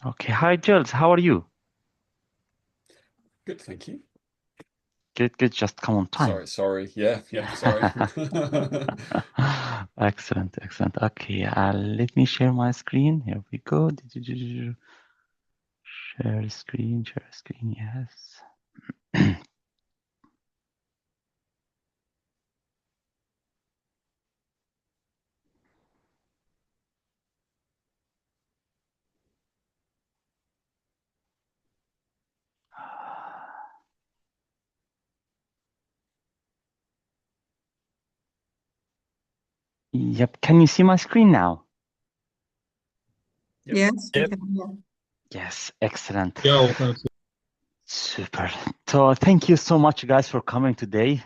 Okay. Hi, Jules. How are you? Good, thank you. Good, good. Just come on time. Sorry. Yeah, sorry. Excellent, excellent. Okay, let me share my screen. Here we go. Share screen, yes. Yep. Can you see my screen now? Yep. Yes, we Yep. can, yeah. Yes, excellent. Yeah, Super. So thank you so much, guys, for coming today.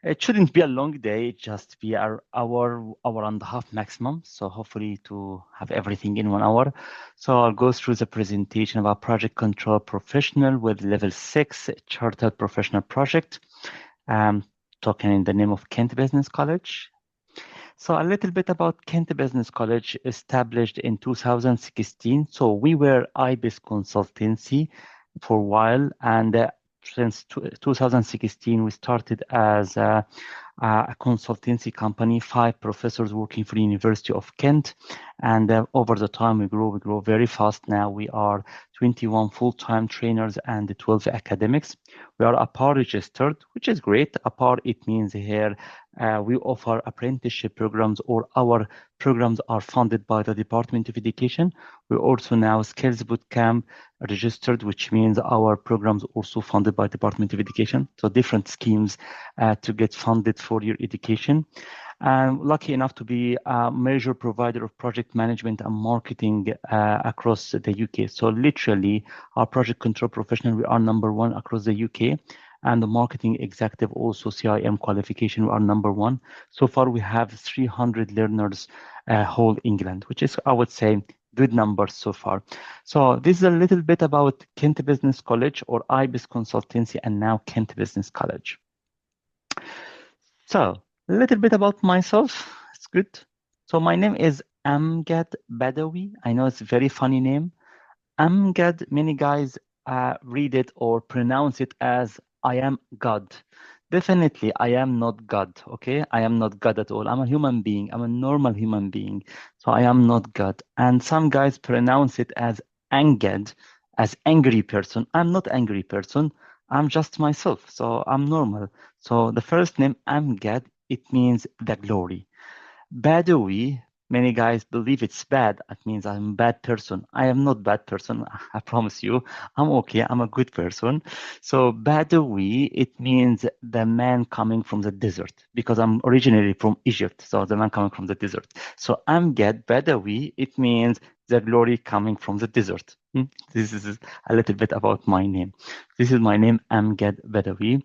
It shouldn't be a long day, just be our hour and a half maximum. So hopefully to have everything in 1 hour. So I'll go through the presentation about project control professional with level 6 chartered professional project. Talking in the name of Kent Business College. So a little bit about Kent Business College, established in 2016. So we were IBIS consultancy for a while, and since 2016 we started as a consultancy company, 5 professors working for the University of Kent, and over the time we grow very fast. Now we are 21 full-time trainers and 12 academics. We are APAR registered, which is great. APAR, it means here we offer apprenticeship programs, or our programs are funded by the Department of Education. We're also now Skills Bootcamp registered, which means our programs also funded by Department of Education. So different schemes to get funded for your education. I'm lucky enough to be a major provider of project management and marketing across the UK. So literally, our project control professional, we are #1 across the UK. And the marketing executive, also CIM qualification, we are #1. So far, we have 300 learners whole England, which is, I would say, good numbers so far. So this is a little bit about Kent Business College, or IBIS Consultancy, and now Kent Business College. So a little bit about myself. It's good. So my name is Amgad Badawi. I know it's a very funny name. Amgad, many guys read it or pronounce it as I am God. Definitely, I am not God, okay? I am not God at all. I'm a human being. I'm a normal human being. So I am not God. And some guys pronounce it as Angad, as angry person. I'm not angry person. I'm just myself. So I'm normal. So the first name, Amgad, it means the glory. Badawi, many guys believe it's bad. It means I'm a bad person. I am not bad person. I promise you. I'm okay. I'm a good person. So Badawi, it means the man coming from the desert, because I'm originally from Egypt. So the man coming from the desert. So Amgad Badawi, it means the glory coming from the desert. This is a little bit about my name. This is my name, Amgad Badawi.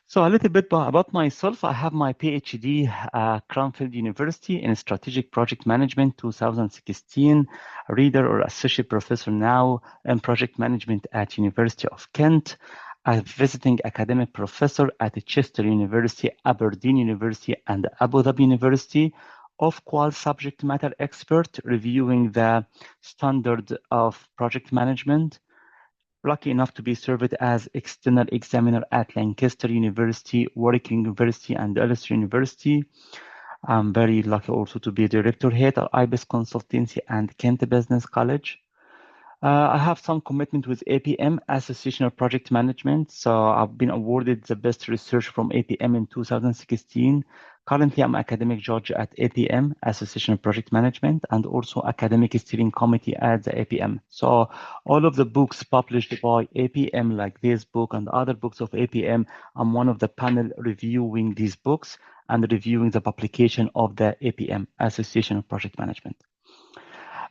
So a little bit about myself. I have my PhD at Cranfield University in Strategic Project Management, 2016. Reader or associate professor now in project management at University of Kent. A visiting academic professor at Chester University, Aberdeen University, and Abu Dhabi University. Of-qual subject matter expert, reviewing the standard of project management. Lucky enough to be served as external examiner at Lancaster University, Warwick University, and Ulster University. I'm very lucky also to be director head at IBIS Consultancy and Kent Business College. I have some commitment with APM, Association of Project Management. So I've been awarded the best research from APM in 2016. Currently, I'm academic judge at APM, Association of Project Management, and also academic steering committee at the APM. So all of the books published by APM, like this book and other books of APM, I'm one of the panel reviewing these books and reviewing the publication of the APM, Association of Project Management.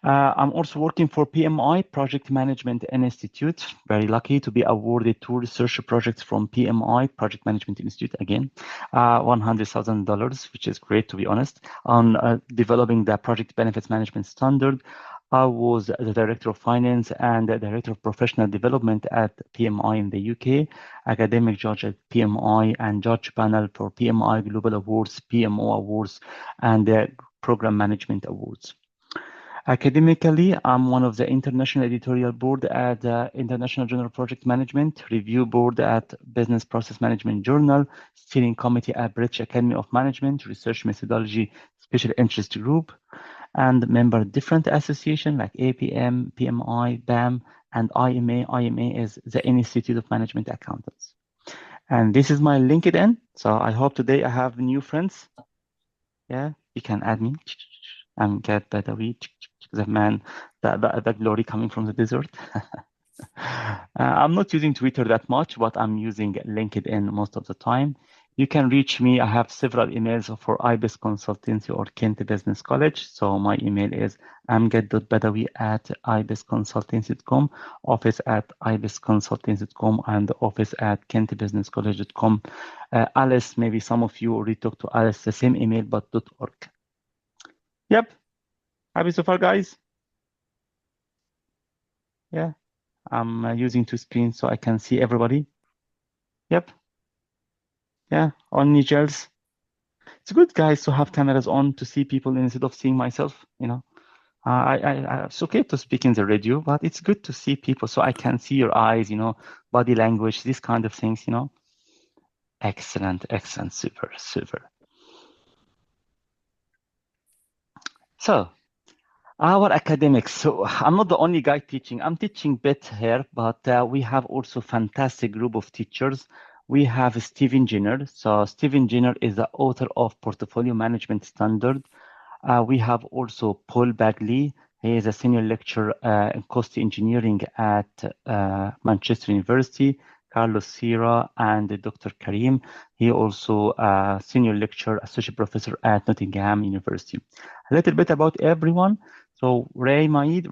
I'm also working for PMI Project Management Institute. Very lucky to be awarded 2 research projects from PMI Project Management Institute, again, $100,000, which is great, to be honest, on developing the project benefits management standard. I was the Director of Finance and the Director of Professional Development at PMI in the UK, academic judge at PMI, and judge panel for PMI Global Awards, PMO Awards, and the Program Management Awards. Academically, I'm one of the International Editorial Board at the International Journal of Project Management, Review Board at Business Process Management Journal, Steering Committee at British Academy of Management, Research Methodology Special Interest Group, and member of different associations like APM, PMI, BAM, and IMA. IMA is the Institute of Management Accountants. And this is my LinkedIn. So I hope today I have new friends. Yeah, you can add me. I'm Gad Badawi, the man, that glory coming from the desert. I'm not using Twitter that much, but I'm using LinkedIn most of the time. You can reach me. I have several emails for IBIS Consultancy or Kent Business College. So my email is amgad.badawi@ibisconsultancy.com, office@ibisconsultancy.com, and office@kentbusinesscollege.com. Alice, maybe some of you already talked to Alice, the same email, but .org. Yep. Happy so far, guys? Yeah. I'm using two screens so I can see everybody. Yep. Yeah, on Nigels. It's good, guys, to have cameras on to see people instead of seeing myself, you know. It's okay to speak in the radio, but it's good to see people so I can see your eyes, you know, body language, these kind of things, you know. Excellent, excellent, super, super. So, our academics. So I'm not the only guy teaching. I'm teaching bit here, but we have also fantastic group of teachers. We have Stephen Jenner. So Stephen Jenner is the author of Portfolio Management Standard. We have also Paul Bagley. He is a senior lecturer in cost engineering at Manchester University. Carlos Sierra and Dr. Karim. He also a senior lecturer, associate professor at Nottingham University. A little bit about everyone. So Ray Maid,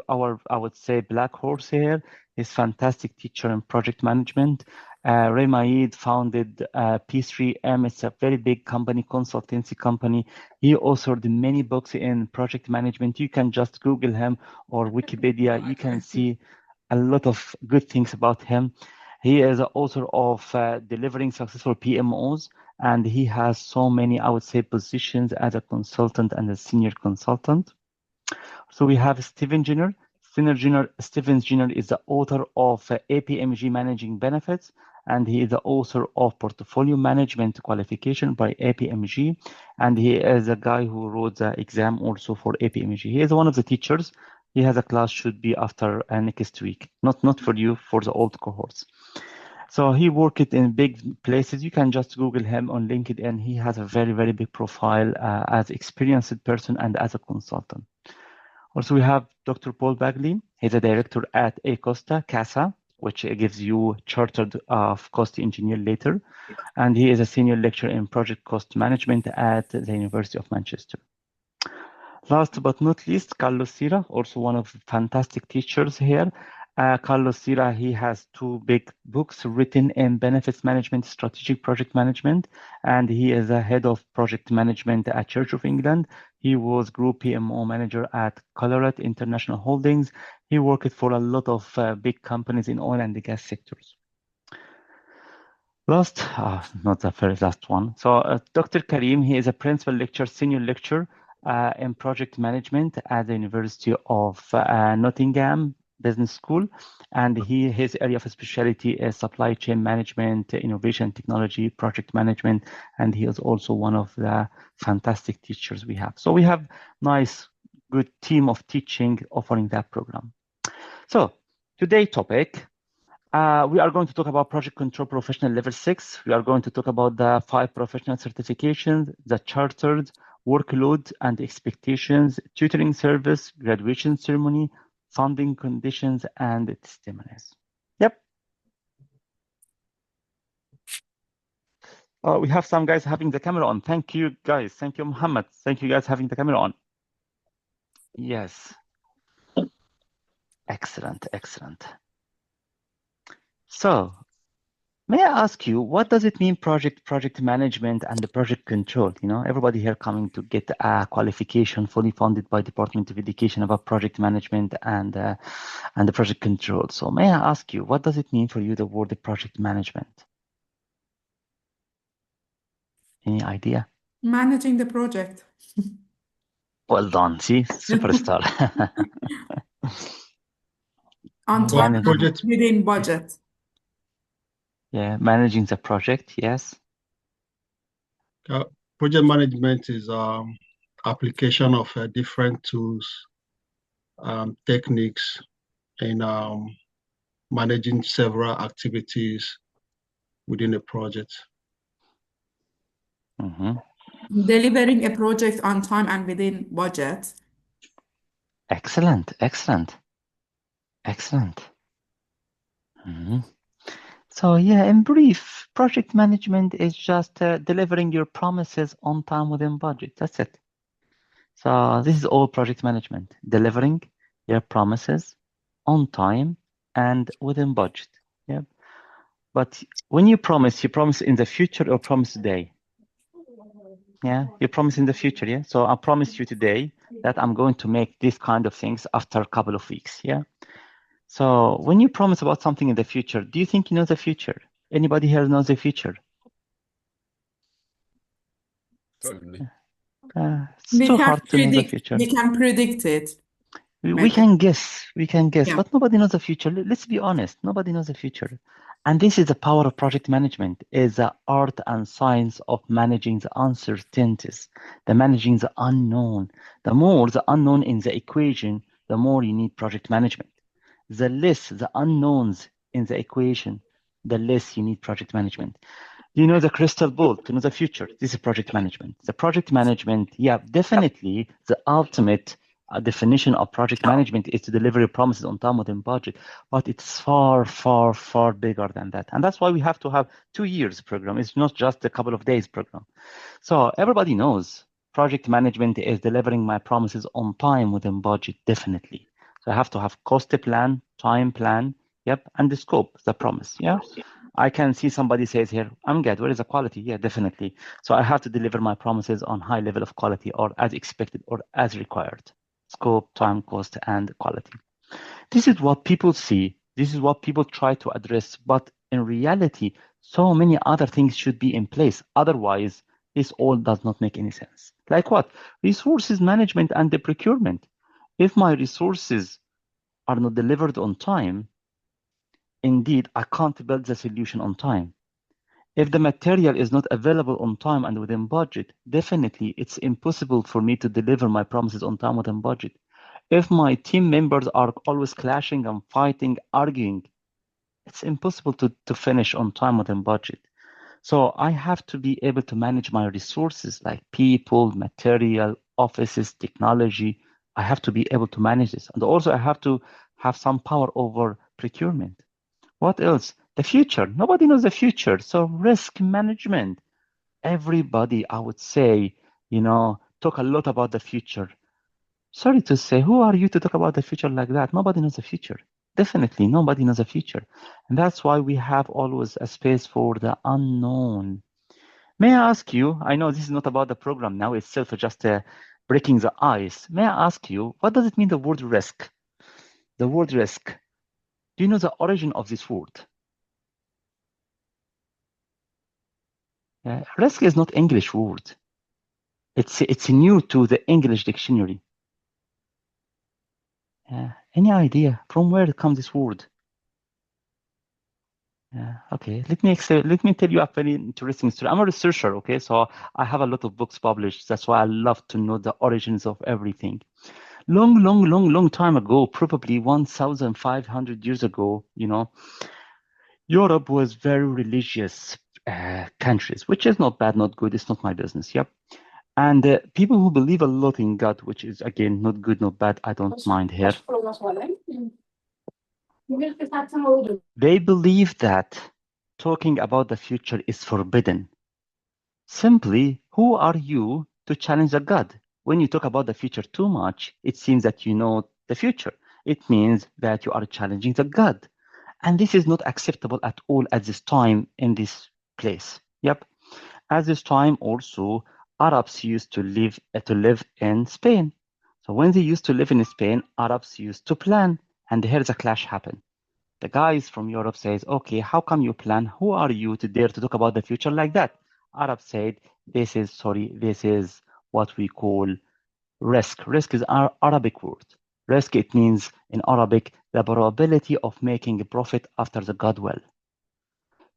I would say black horse here, is fantastic teacher in project management. Ray Maid founded P3M. It's a very big company, consultancy company. He authored many books in project management. You can just Google him or Wikipedia. You can see a lot of good things about him. He is the author of Delivering Successful PMOs, and he has so many, I would say, positions as a consultant and a senior consultant. So we have Stephen Jenner. Stephen Jenner is the author of APMG Managing Benefits, and he is the author of Portfolio Management Qualification by APMG, and he is a guy who wrote the exam also for APMG. He is one of the teachers. He has a class should be after next week, not for you, for the old cohorts. So he worked in big places. You can just Google him on LinkedIn. He has a very, very big profile as experienced person and as a consultant. Also, we have Dr. Paul Bagley. He's a director at ACOSTA, CASA, which gives you chartered of cost engineer later. And he is a senior lecturer in project cost management at the University of Manchester. Last but not least, Carlos Sierra, also one of the fantastic teachers here. Carlos Sierra, he has two big books written in benefits management, strategic project management, and he is a head of project management at Church of England. He was group PMO manager at Colored International Holdings. He worked for a lot of big companies in oil and gas sectors. Last, not the very last one. So Dr. Karim, he is a principal lecturer, senior lecturer in project management at the University of Nottingham Business School, and his area of specialty is supply chain management, innovation technology, project management, and he is also one of the fantastic teachers we have. So we have nice, good team of teaching offering that program. So today's topic, we are going to talk about Project Control Professional Level 6. We are going to talk about the 5 professional certifications, the chartered, workload and expectations, tutoring service, graduation ceremony, funding conditions, and testimonies. Yep. We have some guys having the camera on. Thank you, guys. Thank you, Muhammad. Thank you, guys, having the camera on. Yes. Excellent, excellent. So, may I ask you, what does it mean, project management and the project control? You know, everybody here coming to get a qualification fully funded by Department of Education about project management and the project control. So may I ask you, what does it mean for you, the word project management? Any idea? Managing the project. Well done. See, superstar. On time and Project, within budget. Yeah, managing the project, yes. project management is application of different tools, techniques in managing several activities within a project. Delivering a project on time and within budget. Excellent, excellent, excellent. So yeah, in brief, project management is just delivering your promises on time within budget. That's it. So this is all project management, delivering your promises on time and within budget. Yeah. But when you promise in the future or promise today? Yeah, you promise in the future. Yeah. So I promise you today that I'm going to make these kind of things after a couple of weeks. Yeah. So when you promise about something in the future, do you think you know the future? Anybody here knows the future? Totally. It's too hard to know the future. We can predict it. We can guess, Yeah. but nobody knows the future. Let's be honest, nobody knows the future. And this is the power of project management, is the art and science of managing the uncertainties, the managing the unknown. The more the unknown in the equation, the more you need project management. The less the unknowns in the equation, the less you need project management. You know the crystal ball to know the future. This is project management. The project management, yeah, definitely the ultimate definition of project management is to deliver your promises on time within budget, but it's far, far, far bigger than that. And that's why we have to have 2 years program. It's not just a couple of days program. So everybody knows project management is delivering my promises on time within budget, definitely. So I have to have cost plan, time plan, yep, and the scope, the promise, yeah. I can see somebody says here, I'm good, where is the quality? Yeah, definitely. So I have to deliver my promises on high level of quality or as expected or as required. Scope, time, cost, and quality. This is what people see. This is what people try to address. But in reality, so many other things should be in place. Otherwise, this all does not make any sense. Like what? Resources management and the procurement. If my resources are not delivered on time, indeed, I can't build the solution on time. If the material is not available on time and within budget, definitely it's impossible for me to deliver my promises on time within budget. If my team members are always clashing and fighting, arguing, it's impossible to finish on time within budget. So I have to be able to manage my resources like people, material, offices, technology. I have to be able to manage this. And also I have to have some power over procurement. What else? The future. Nobody knows the future. So risk management. Everybody, I would say, talk a lot about the future. Sorry to say, who are you to talk about the future like that? Nobody knows the future. Definitely, nobody knows the future. And that's why we have always a space for the unknown. May I ask you, I know this is not about the program now itself, just breaking the ice. May I ask you, what does it mean, the word risk? The word risk. Do you know the origin of this word? Risk is not English word. It's new to the English dictionary. Any idea from where comes this word? Okay, let me tell you a very interesting story. I'm a researcher, okay, so I have a lot of books published. That's why I love to know the origins of everything. Long time ago, probably 1,500 years ago, Europe was very religious countries, which is not bad, not good. It's not my business. Yep. And people who believe a lot in God, which is again not good, not bad. I don't mind here. They believe that talking about the future is forbidden. Simply, who are you to challenge a God? When you talk about the future too much, it seems that you know the future. It means that you are challenging the God. And this is not acceptable at all at this time in this place. Yep. At this time also, Arabs used to live in Spain. So when they used to live in Spain, Arabs used to plan. And here's a clash happen. The guys from Europe says, okay, how come you plan? Who are you to dare to talk about the future like that? Arab said, this is what we call Risk. Risk is our Arabic word. Risk, it means in Arabic, the probability of making a profit after the goodwill.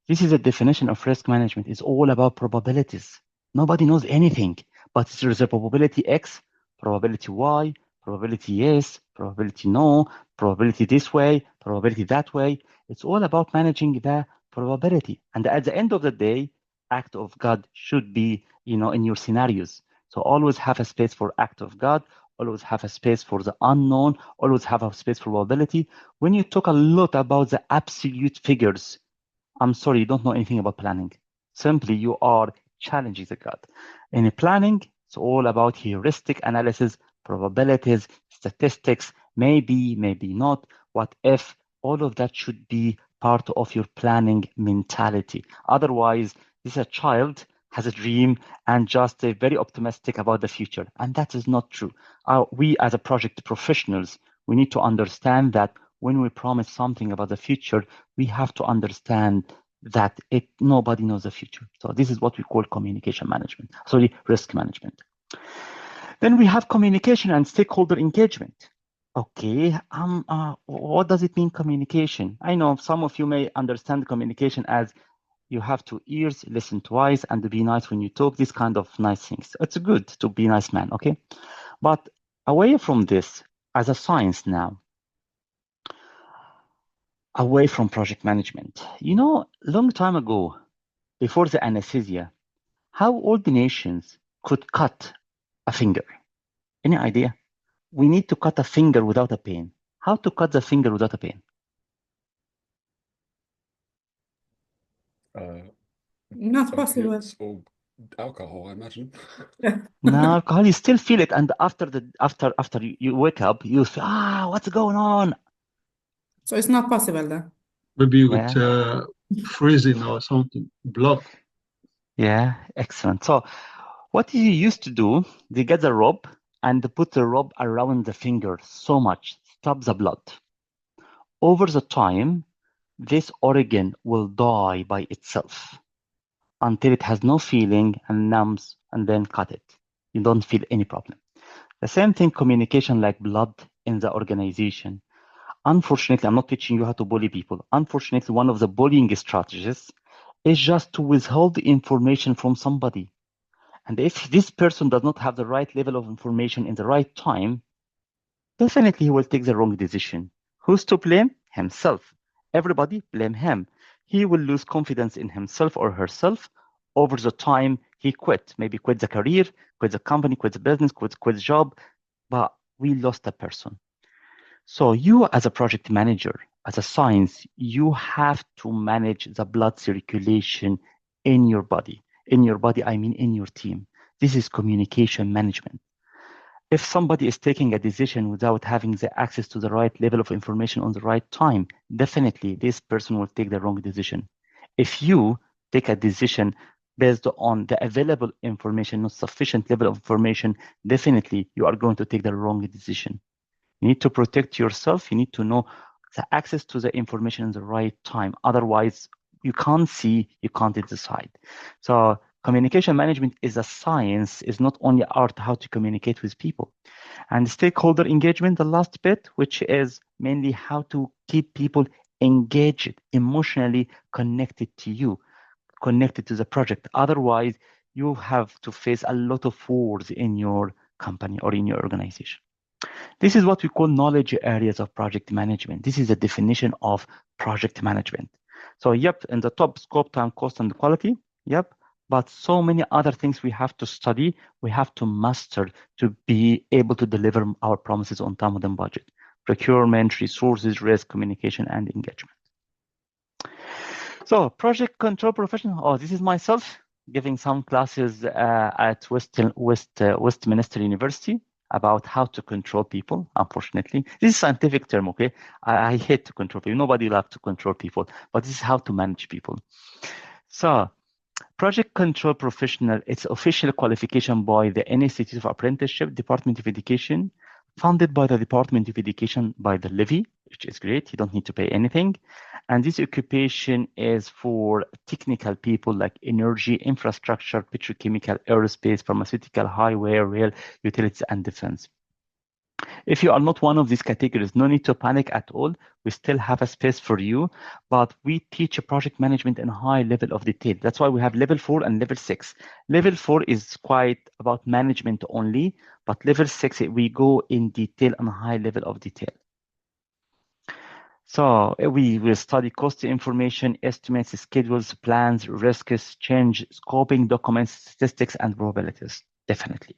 This is a definition of risk management. It's all about probabilities. Nobody knows anything, but there is a probability X, probability Y, probability yes, probability no, probability this way, probability that way. It's all about managing the probability. And at the end of the day, act of God should be, in your scenarios. So always have a space for act of God, always have a space for the unknown, always have a space for probability. When you talk a lot about the absolute figures, I'm sorry, you don't know anything about planning. Simply, you are challenging the God. In planning, it's all about heuristic analysis, probabilities, statistics, maybe, maybe not, what if. All of that should be part of your planning mentality. Otherwise, this is a child, has a dream, and just very optimistic about the future. And that is not true. We, as a project professionals, we need to understand that when we promise something about the future, we have to understand that nobody knows the future. So this is what we call communication management, risk management. Then we have communication and stakeholder engagement. Okay, what does it mean, communication? I know some of you may understand communication as you have 2 ears, listen twice, and to be nice when you talk, these kind of nice things. It's good to be a nice man, okay? But away from this, as a science now, away from project management. Long time ago, before the anesthesia, how old nations could cut a finger? Any idea? We need to cut a finger without a pain. How to cut the finger without a pain? Not possible. Opiates or alcohol, I imagine. No, alcohol, you still feel it, and after you wake up, you feel, what's going on? So it's not possible then. Maybe with freezing or something, blood. Yeah, excellent. So what you used to do, they get the rope and they put the rope around the finger so much, stop the blood. Over the time, this organ will die by itself until it has no feeling and numbs, and then cut it. You don't feel any problem. The same thing, communication like blood in the organization. Unfortunately, I'm not teaching you how to bully people. Unfortunately, one of the bullying strategies is just to withhold the information from somebody. And if this person does not have the right level of information in the right time, definitely he will take the wrong decision. Who's to blame? Himself. Everybody blame him. He will lose confidence in himself or herself. Over the time, he quit. Maybe quit the career, quit the company, quit the business, quit the job. But we lost a person. So you, as a project manager, as a science, you have to manage the blood circulation in your body. In your body, I mean in your team. This is communication management. If somebody is taking a decision without having the access to the right level of information on the right time, definitely this person will take the wrong decision. If you take a decision based on the available information, not sufficient level of information, definitely you are going to take the wrong decision. You need to protect yourself. You need to know the access to the information in the right time. Otherwise, you can't see, you can't decide. So communication management is a science, is not only art, how to communicate with people. And stakeholder engagement, the last bit, which is mainly how to keep people engaged, emotionally connected to you, connected to the project. Otherwise, you have to face a lot of wars in your company or in your organization. This is what we call knowledge areas of project management. This is a definition of project management. So, yep, in the top, scope, time, cost, and quality, yep. But so many other things we have to study, we have to master to be able to deliver our promises on time within budget. Procurement, resources, risk, communication, and engagement. So, project control professional. Oh, this is myself giving some classes at Westminster University about how to control people. Unfortunately, this is a scientific term, okay? I hate to control people. Nobody loves to control people, but this is how to manage people. So, project control professional, it's official qualification by the Institute of Apprenticeship, Department of Education, funded by the Department of Education by the levy. which is great. You don't need to pay anything. And this occupation is for technical people like energy, infrastructure, petrochemical, aerospace, pharmaceutical, highway, rail, utilities, and defense. If you are not one of these categories, no need to panic at all. We still have a space for you, but we teach project management in a high level of detail. That's why we have level 4 and level 6. Level 4 is quite about management only, but level 6, we go in detail on a high level of detail. So we will study cost information, estimates, schedules, plans, risks, change, scoping, documents, statistics, and probabilities, definitely.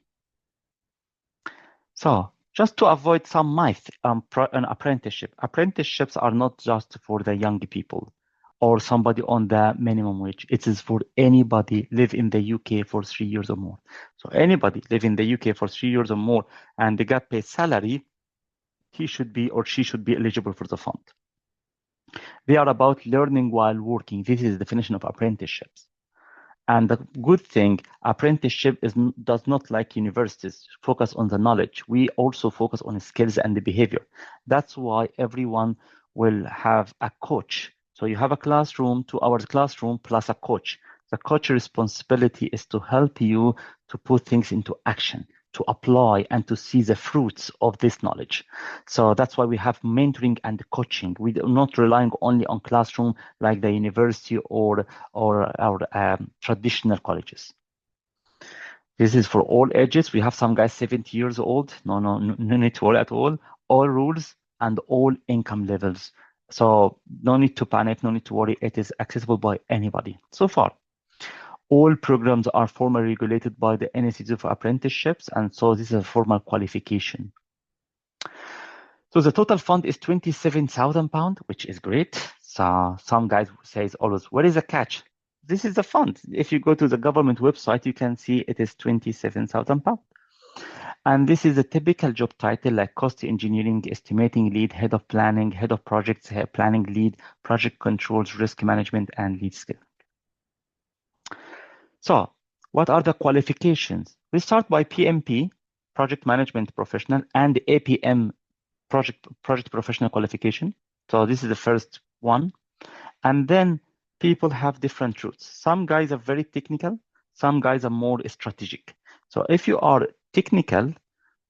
So just to avoid some myth on apprenticeship, apprenticeships are not just for the young people or somebody on the minimum wage. It is for anybody live in the UK for 3 years or more. So anybody live in the UK for 3 years or more and they got paid salary, he should be or she should be eligible for the fund. They are about learning while working. This is the definition of apprenticeships. And the good thing, apprenticeship does not like universities focus on the knowledge. We also focus on skills and the behavior. That's why everyone will have a coach. So you have a classroom, 2 hours classroom plus a coach. The coach's responsibility is to help you to put things into action, to apply and to see the fruits of this knowledge. So that's why we have mentoring and coaching. We are not relying only on classroom like the university or our traditional colleges. This is for all ages. We have some guys 70 years old. No need to worry at all. All rules and all income levels. So no need to panic, no need to worry. It is accessible by anybody. So far, all programs are formally regulated by the Institute of Apprenticeships, and so this is a formal qualification. So the total fund is £27,000, which is great. So some guys says always, where is the catch? This is the fund. If you go to the government website, you can see it is £27,000. And this is a typical job title like cost engineering, estimating lead, head of planning, head of projects, planning lead, project controls, risk management, and lead skill. So what are the qualifications? We start by PMP, Project Management Professional, and APM Project Professional qualification. So this is the first one. And then people have different routes. Some guys are very technical. Some guys are more strategic. So if you are technical,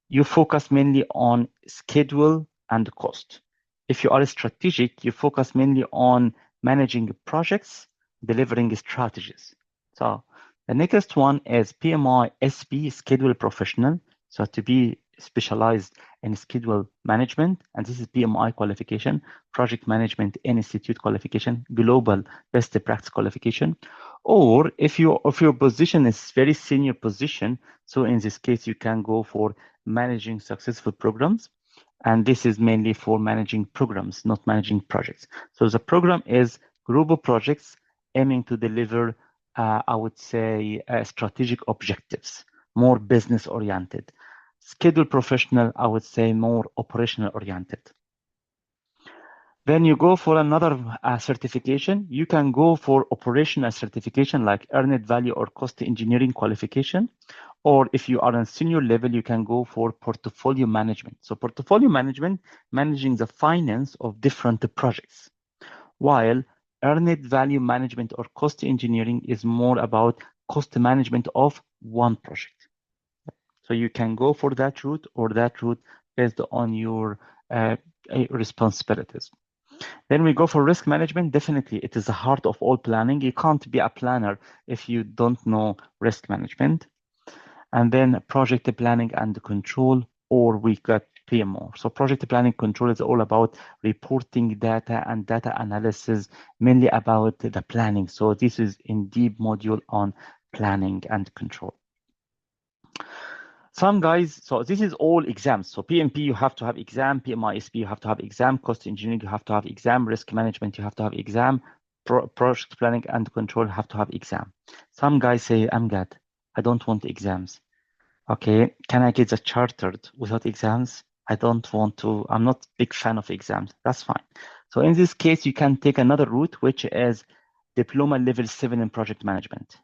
you focus mainly on schedule and cost. If you are strategic, you focus mainly on managing projects, delivering strategies. So the next one is PMI-SP, Schedule Professional. So to be specialized in schedule management, and this is PMI qualification, Project Management Institute qualification, Global Best Practice qualification. Or if your position is very senior position, so in this case, you can go for managing successful programs. And this is mainly for managing programs, not managing projects. So the program is group of projects aiming to deliver, I would say, strategic objectives, more business oriented. Schedule professional, I would say more operational oriented. Then you go for another certification. You can go for operational certification like Earned Value or Cost Engineering qualification. Or if you are on senior level, you can go for portfolio management. So portfolio management, managing the finance of different projects. While Earned Value Management or Cost Engineering is more about cost management of one project. So you can go for that route or that route based on your responsibilities. Then we go for risk management. Definitely, it is the heart of all planning. You can't be a planner if you don't know risk management. And then project planning and control, or we got PMO. So project planning control is all about reporting data and data analysis, mainly about the planning. So this is in deep module on planning and control. Some guys, so this is all exams. So PMP, you have to have exam. PMI-SP, you have to have exam. Cost engineering, you have to have exam. Risk management, you have to have exam. Project planning and control have to have exam. Some guys say, Amgad, I don't want exams. Okay, can I get the chartered without exams? I don't want to, I'm not a big fan of exams. That's fine. So in this case, you can take another route, which is Diploma Level 7 in Project Management.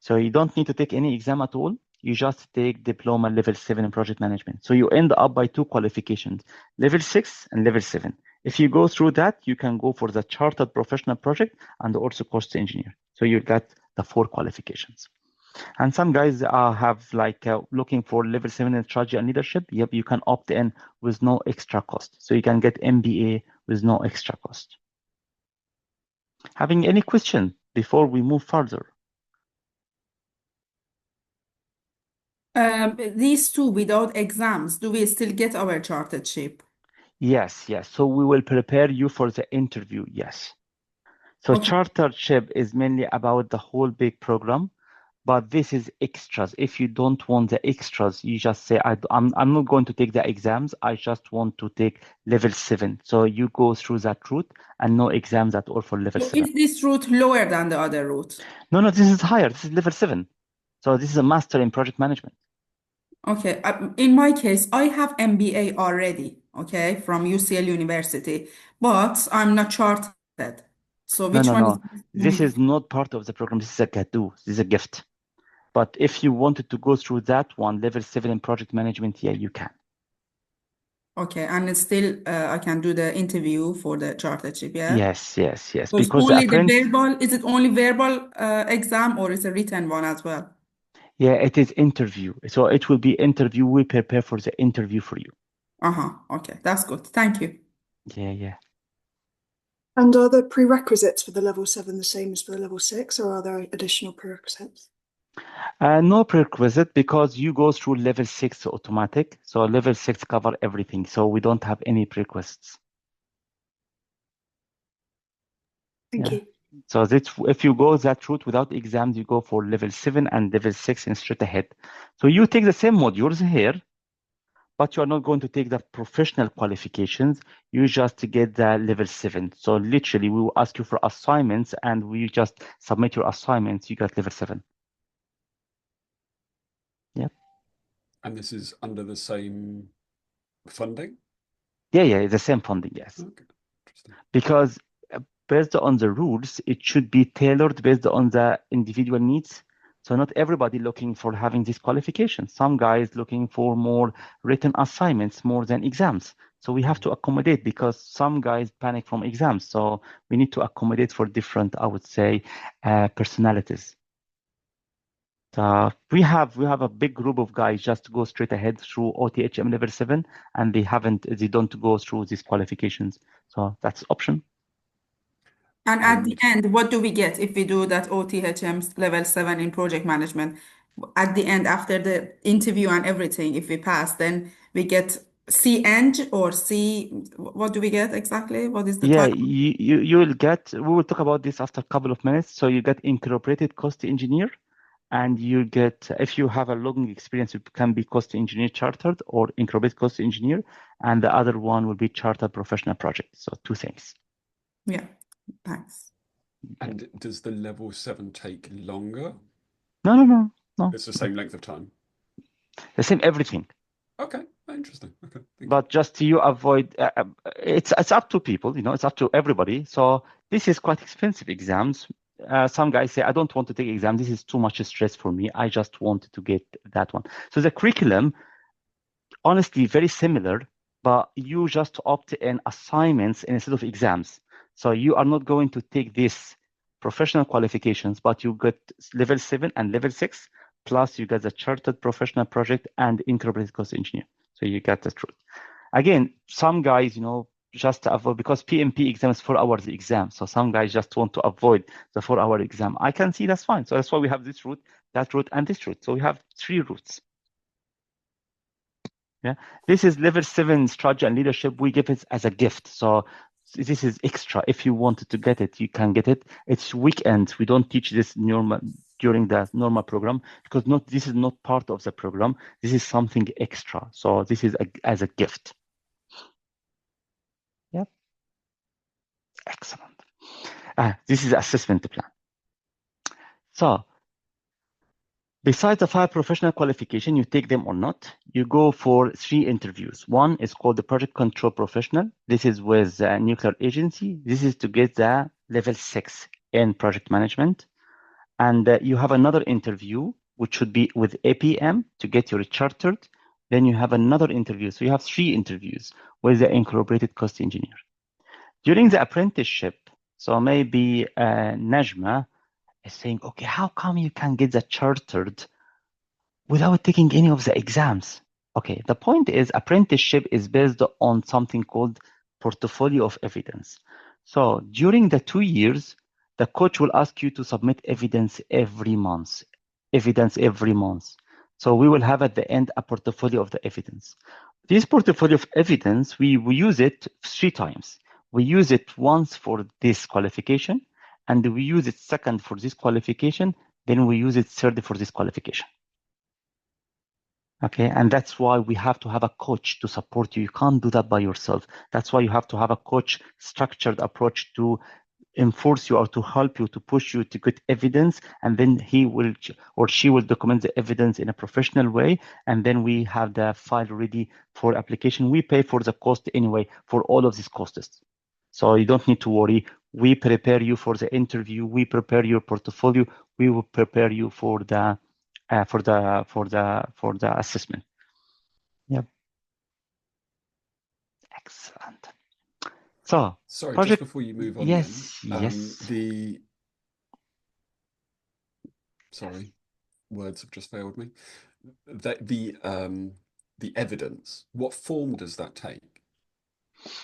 So you don't need to take any exam at all. you just take diploma level 7 in project management. So you end up by 2 qualifications, level 6 and level 7. If you go through that, you can go for the chartered professional project and also cost engineer. So you get the 4 qualifications. And some guys have like looking for level 7 in strategy and leadership. Yep, you can opt in with no extra cost. So you can get MBA with no extra cost. Having any question before we move further? These 2 without exams, do we still get our chartership? Yes, yes. So we will prepare you for the interview. Yes. So Okay. chartership is mainly about the whole big program, but this is extras. If you don't want the extras, you just say, I'm not going to take the exams. I just want to take level 7. So you go through that route and no exams at all for level So 7. is this route lower than the other route? No, this is higher. This is level 7. So this is a master in project management. Okay. In my case, I have MBA already, okay, from UCL University, but I'm not chartered. So which one is No. This is not part of the program. This is a cadeau. This is a gift. But if you wanted to go through that one, level 7 in project management, yeah, you can. Okay, and it's still I can do the interview for the chartership, yeah? Yes. So it's Because the only the apprentice, verbal, is it only verbal exam or is it a written one as well? yeah, it is interview. So it will be interview. We prepare for the interview for you. Okay, that's good. Thank you. Yeah. And are the prerequisites for the level 7 the same as for the level 6, or are there additional prerequisites? No prerequisite because you go through level 6 automatic. So level 6 cover everything. So we don't have any prerequisites. Thank you. So if you go that route without exams, you go for level 7 and level 6 and straight ahead. So you take the same modules here, but you are not going to take the professional qualifications. You just get the level 7. So literally, we will ask you for assignments, and we just submit your assignments. You get level 7. Yep. And this is under the same funding? Yeah, the same funding, yes. Okay, interesting. Because based on the rules, it should be tailored based on the individual needs. So not everybody looking for having this qualification. Some guys looking for more written assignments more than exams. So we have to accommodate because some guys panic from exams. So we need to accommodate for different, I would say, personalities. So we have a big group of guys just go straight ahead through OTHM level 7, and they don't go through these qualifications. So that's option. And at the end, what do we get if we do that OTHM level 7 in project management? At the end, after the interview and everything, if we pass, then we get C-Eng or C, what do we get exactly? What is the Yeah, title? you will get, we will talk about this after a couple of minutes. So you get incorporated cost engineer, and you get, if you have a long experience, you can be cost engineer chartered or incorporated cost engineer, and the other one will be chartered professional project. So 2 things. Yeah, thanks. And does the level 7 take longer? No. It's the same length of time. The same everything. Okay, interesting. Okay, but just you avoid it's up to people, it's up to everybody. So this is quite expensive exams. Some guys say, I don't want to take exam, this is too much stress for me, I just wanted to get that one. So the curriculum, honestly, very similar, but you just opt in assignments instead of exams. So you are not going to take this professional qualifications, but you get level 7 and level 6, plus you get the chartered professional project and incorporated cost engineer. So you get the truth. Again, some guys, just to avoid, because PMP exam is 4 hours exam. So some guys just want to avoid the 4-hour exam. I can see that's fine. So that's why we have this route, that route, and this route. So we have 3 routes. Yeah, this is level 7 strategy and leadership. We give it as a gift. So this is extra. If you wanted to get it, you can get it. It's weekends. We don't teach this during the normal program because this is not part of the program. This is something extra. So this is as a gift. Yep. Excellent. This is assessment plan. So besides the 5 professional qualification, you take them or not, you go for 3 interviews. One is called the project control professional. This is with a nuclear agency. This is to get the level 6 in project management. And you have another interview which should be with APM to get your chartered. Then you have another interview. So you have 3 interviews with the incorporated cost engineer. During the apprenticeship, so maybe Najma is saying, okay, how come you can get the chartered without taking any of the exams? Okay, the point is apprenticeship is based on something called portfolio of evidence. So during the 2 years, the coach will ask you to submit evidence every month. So we will have at the end a portfolio of the evidence. This portfolio of evidence, we use it 3 times. We use it once for this qualification, and we use it second for this qualification, then we use it third for this qualification. Okay, and that's why we have to have a coach to support you. You can't do that by yourself. That's why you have to have a coach structured approach to enforce you or to help you, to push you to get evidence, and then he will or she will document the evidence in a professional way, and then we have the file ready for application. We pay for the cost anyway for all of these costs. So you don't need to worry. We prepare you for the interview, we prepare your portfolio, we will prepare you for the assessment. Yep. Excellent. So Sorry, project, just before you move on, yes, then, yes. Sorry, words have just failed me. The evidence, what form does that take?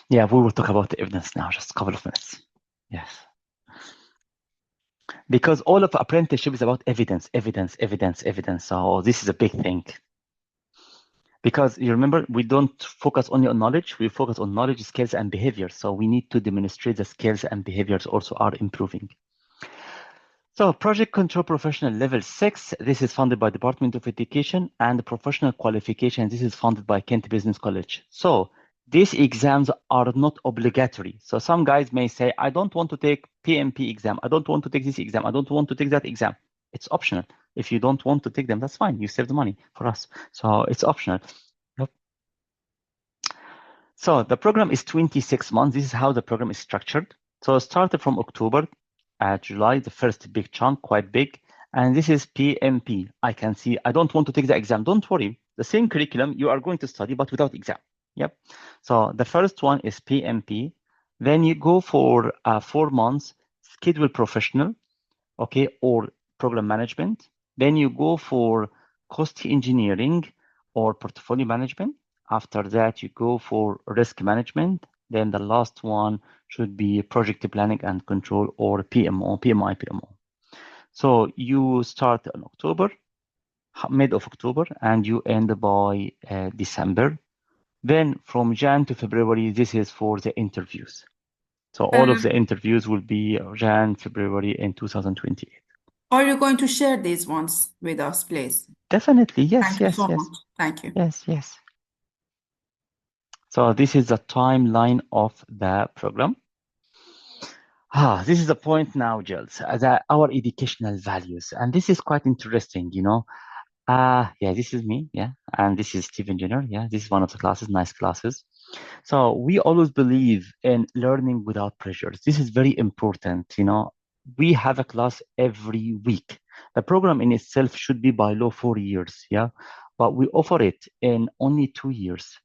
Yeah, we will talk about the evidence now, just a couple of minutes. Yes. Because all of apprenticeship is about evidence. So this is a big thing. Because you remember, we don't focus only on knowledge, we focus on knowledge, skills, and behavior. So we need to demonstrate the skills and behaviors also are improving. So Project Control Professional Level 6, this is funded by Department of Education, and Professional Qualification, this is funded by Kent Business College. So these exams are not obligatory. So some guys may say, I don't want to take PMP exam, I don't want to take this exam, I don't want to take that exam. It's optional. If you don't want to take them, that's fine. You save the money for us. So it's optional. Yep. So the program is 26 months. This is how the program is structured. So it started from October, July, the first big chunk, quite big. And this is PMP. I can see, I don't want to take the exam. Don't worry. The same curriculum you are going to study, but without exam. Yep. So the first one is PMP. Then you go for 4 months, schedule professional, okay, or program management. Then you go for cost engineering or portfolio management. After that, you go for risk management. Then the last one should be project planning and control, or PMO, PMI PMO. So you start in October, mid of October, and you end by December. Then from Jan to February, this is for the interviews. So all of the interviews will be Jan, February in 2028. Are you going to share these ones with us, please? Definitely, yes, Thank you yes, so yes. much. Thank you. Yes, yes. So this is the timeline of the program. This is the point now, Jules, our educational values. And this is quite interesting, you know. Yeah, this is me, yeah. And this is Steve Engineer, yeah. This is one of the classes, nice classes. So we always believe in learning without pressures. This is very important, you know. We have a class every week. The program in itself should be by law 4 years, yeah. But we offer it in only 2 years.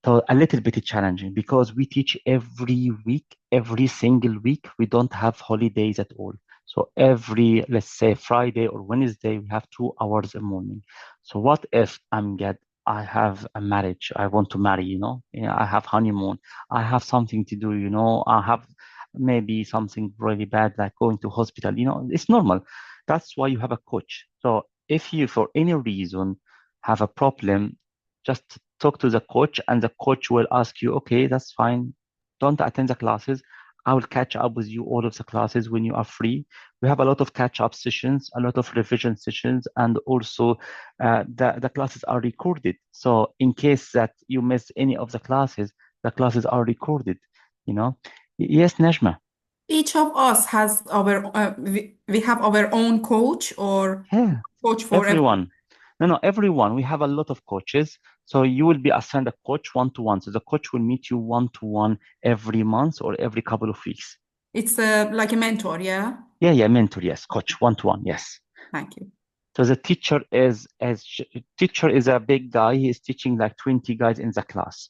So a little bit challenging because we teach every week, every single week. We don't have holidays at all. So every, let's say Friday or Wednesday, we have 2 hours a morning. So what if I have a marriage, I want to marry, you know, I have honeymoon, I have something to do, you know, I have maybe something really bad, like going to hospital, you know, it's normal. That's why you have a coach. So if you, for any reason, have a problem, just talk to the coach, and the coach will ask you, okay, that's fine. Don't attend the classes. I will catch up with you all of the classes when you are free. We have a lot of catch-up sessions, a lot of revision sessions, and also the classes are recorded. So in case that you miss any of the classes are recorded, you know. Yes, Najma. Each of us has we have our own coach, or Yeah, coach for everyone. No, everyone. We have a lot of coaches. So you will be assigned a coach one-to-one. So the coach will meet you one-to-one every month or every couple of weeks. It's like a mentor, yeah? Yeah, mentor, yes. Coach, one-to-one, yes. Thank you. So the teacher is a big guy. He's teaching like 20 guys in the class.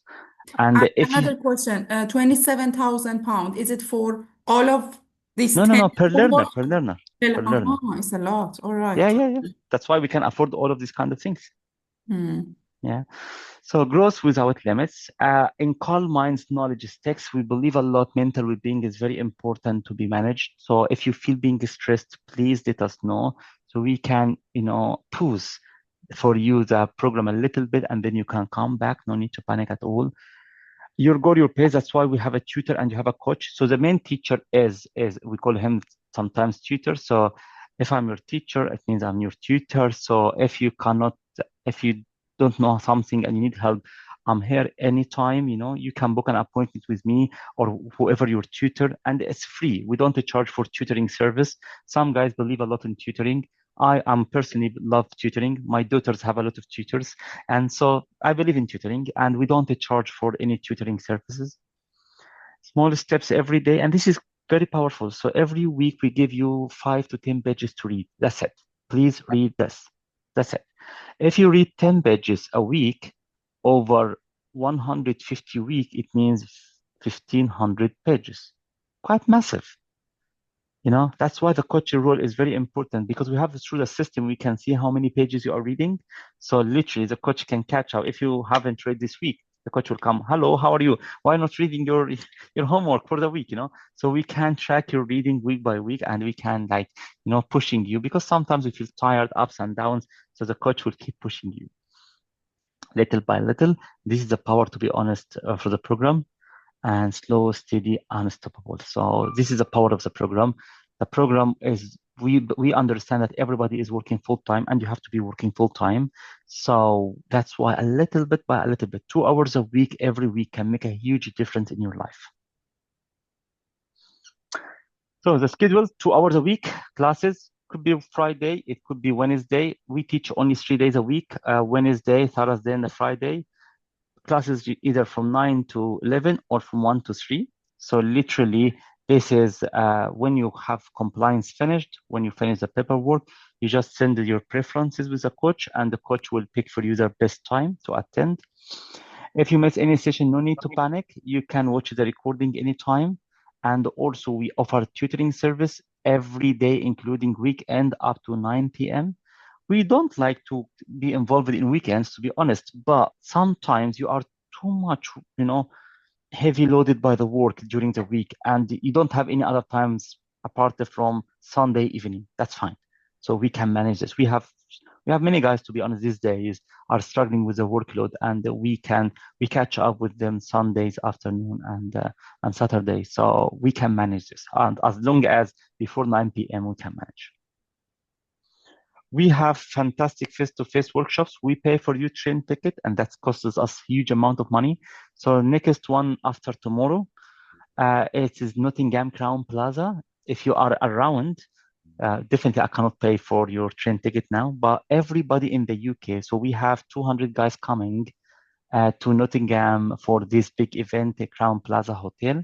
And if you Another question, £27,000, is it for all of these no 10 per learner cohorts? per learner. It's a lot. All right. Yeah. That's why we can afford all of these kind of things. Yeah. So growth without limits. In Calm Minds Knowledge Stacks, we believe a lot mental well-being is very important to be managed. So if you feel being stressed, please let us know so we can, pause for you the program a little bit, and then you can come back. No need to panic at all. Your goal, your pace. That's why we have a tutor and you have a coach. So the main teacher is we call him sometimes tutor. So if I'm your teacher, it means I'm your tutor. So if you don't know something and you need help, I'm here anytime. You can book an appointment with me or whoever your tutor, and it's free. We don't charge for tutoring service. Some guys believe a lot in tutoring. I am personally love tutoring. My daughters have a lot of tutors. And so I believe in tutoring, and we don't charge for any tutoring services. Small steps every day. And this is very powerful. So every week we give you 5 to 10 pages to read. That's it. Please read this. That's it. If you read 10 pages a week over 150 week, it means 1,500 pages. Quite massive. That's why the coach role is very important, because we have through the system, we can see how many pages you are reading. So literally the coach can catch up. If you haven't read this week, the coach will come, hello, how are you? Why not reading your homework for the week, So we can track your reading week by week, and we can pushing you, because sometimes you feel tired, ups and downs. So the coach will keep pushing you little by little. This is the power, to be honest, for the program. And slow, steady, unstoppable. So this is the power of the program. The program is, we understand that everybody is working full-time, and you have to be working full-time. So that's why a little bit by a little bit, 2 hours a week, every week can make a huge difference in your life. So the schedule, 2 hours a week, classes, could be Friday, it could be Wednesday. We teach only 3 days a week, Wednesday, Thursday, and Friday. Classes either from 9 to 11 or from 1 to 3. So literally, this is when you have compliance finished, when you finish the paperwork, you just send your preferences with the coach, and the coach will pick for you the best time to attend. If you miss any session, no need to panic. You can watch the recording anytime. And also we offer tutoring service every day, including weekend up to 9 p.m. We don't like to be involved in weekends, to be honest, but sometimes you are too much, heavy loaded by the work during the week, and you don't have any other times apart from Sunday evening. That's fine. So we can manage this. We have many guys, to be honest, these days are struggling with the workload, and we catch up with them Sundays afternoon and Saturday. So we can manage this, and as long as before 9 p.m. we can manage. We have fantastic face-to-face workshops. We pay for your train ticket, and that costs us huge amount of money. So next one after tomorrow, it is Nottingham Crown Plaza. If you are around, definitely I cannot pay for your train ticket now, but everybody in the UK. So we have 200 guys coming to Nottingham for this big event, the Crown Plaza Hotel.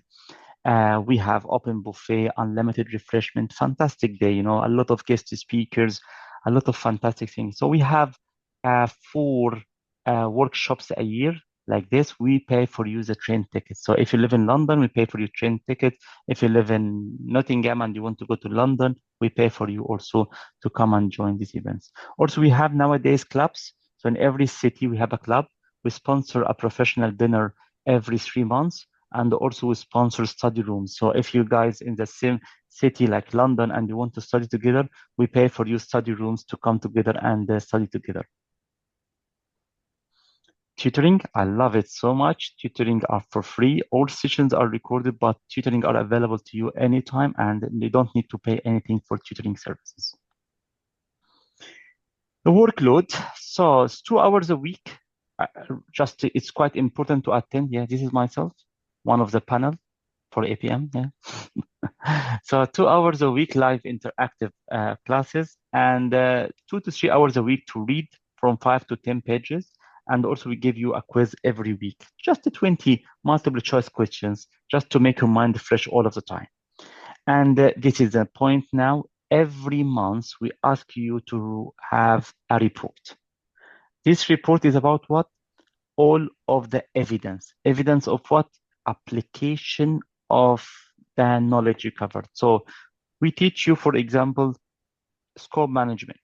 We have open buffet, unlimited refreshment, fantastic day, a lot of guest speakers, a lot of fantastic things. So we have 4 workshops a year like this. We pay for you the train ticket. So if you live in London, we pay for your train ticket. If you live in Nottingham and you want to go to London, we pay for you also to come and join these events. Also, we have nowadays clubs. So in every city, we have a club. We sponsor a professional dinner every 3 months. And also we sponsor study rooms. So if you guys in the same city like London and you want to study together, we pay for you study rooms to come together and study together. Tutoring, I love it so much. Tutoring are for free. All sessions are recorded, but tutoring are available to you anytime, and you don't need to pay anything for tutoring services. The workload, so it's 2 hours a week. It's quite important to attend. Yeah, this is myself, one of the panel for APM. Yeah. So 2 hours a week live interactive classes, and 2 to 3 hours a week to read from 5 to 10 pages. And also we give you a quiz every week, just 20 multiple choice questions, just to make your mind fresh all of the time. And this is the point now. every month we ask you to have a report. This report is about what? All of the evidence. Evidence of what? Application of the knowledge you covered. So we teach you, for example, scope management.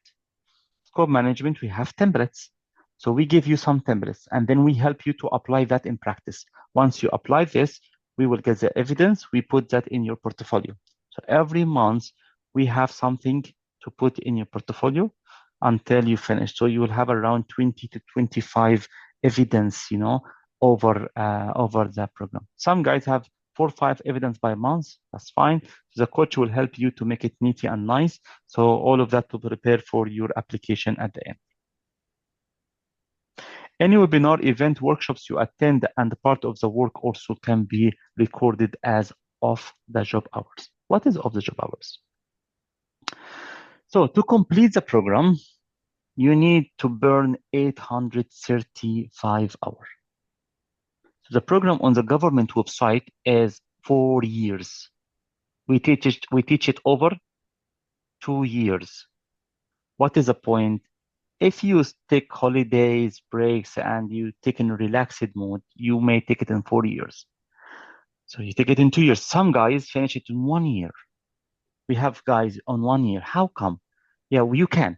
Scope management, we have templates. So we give you some templates and then we help you to apply that in practice. Once you apply this, we will get the evidence. We put that in your portfolio. So every month we have something to put in your portfolio until you finish. So you will have around 20 to 25 evidence, over the program. Some guys have 4 or 5 evidence by month. That's fine. So the coach will help you to make it neat and nice. So all of that to prepare for your application at the end. Any webinar, event, workshops you attend and part of the work also can be recorded as off-the-job hours. What is off-the-job hours? So to complete the program, you need to burn 835 hours. So the program on the government website is 4 years. We teach it over 2 years. What is the point? If you take holidays, breaks, and you take in a relaxed mode, you may take it in 4 years. So you take it in 2 years. Some guys finish it in 1 year. We have guys on 1 year. How come? Yeah, well, you can.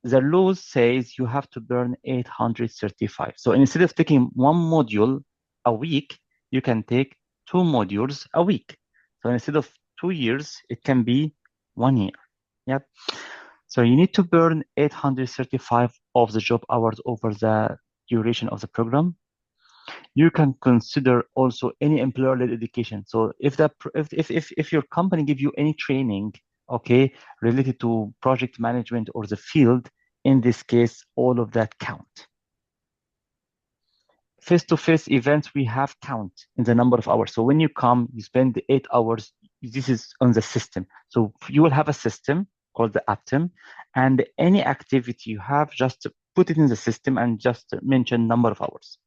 The law says you have to burn 835. So instead of taking 1 module a week, you can take 2 modules a week. So instead of 2 years, it can be 1 year. Yep. So you need to burn 835 of the job hours over the duration of the program. You can consider also any employer-led education. So if your company give you any training, okay, related to project management or the field, in this case, all of that count. Face-to-face events, we have count in the number of hours. So when you come, you spend 8 hours. This is on the system. So you will have a system called the APM, and any activity you have, just put it in the system and just mention number of hours.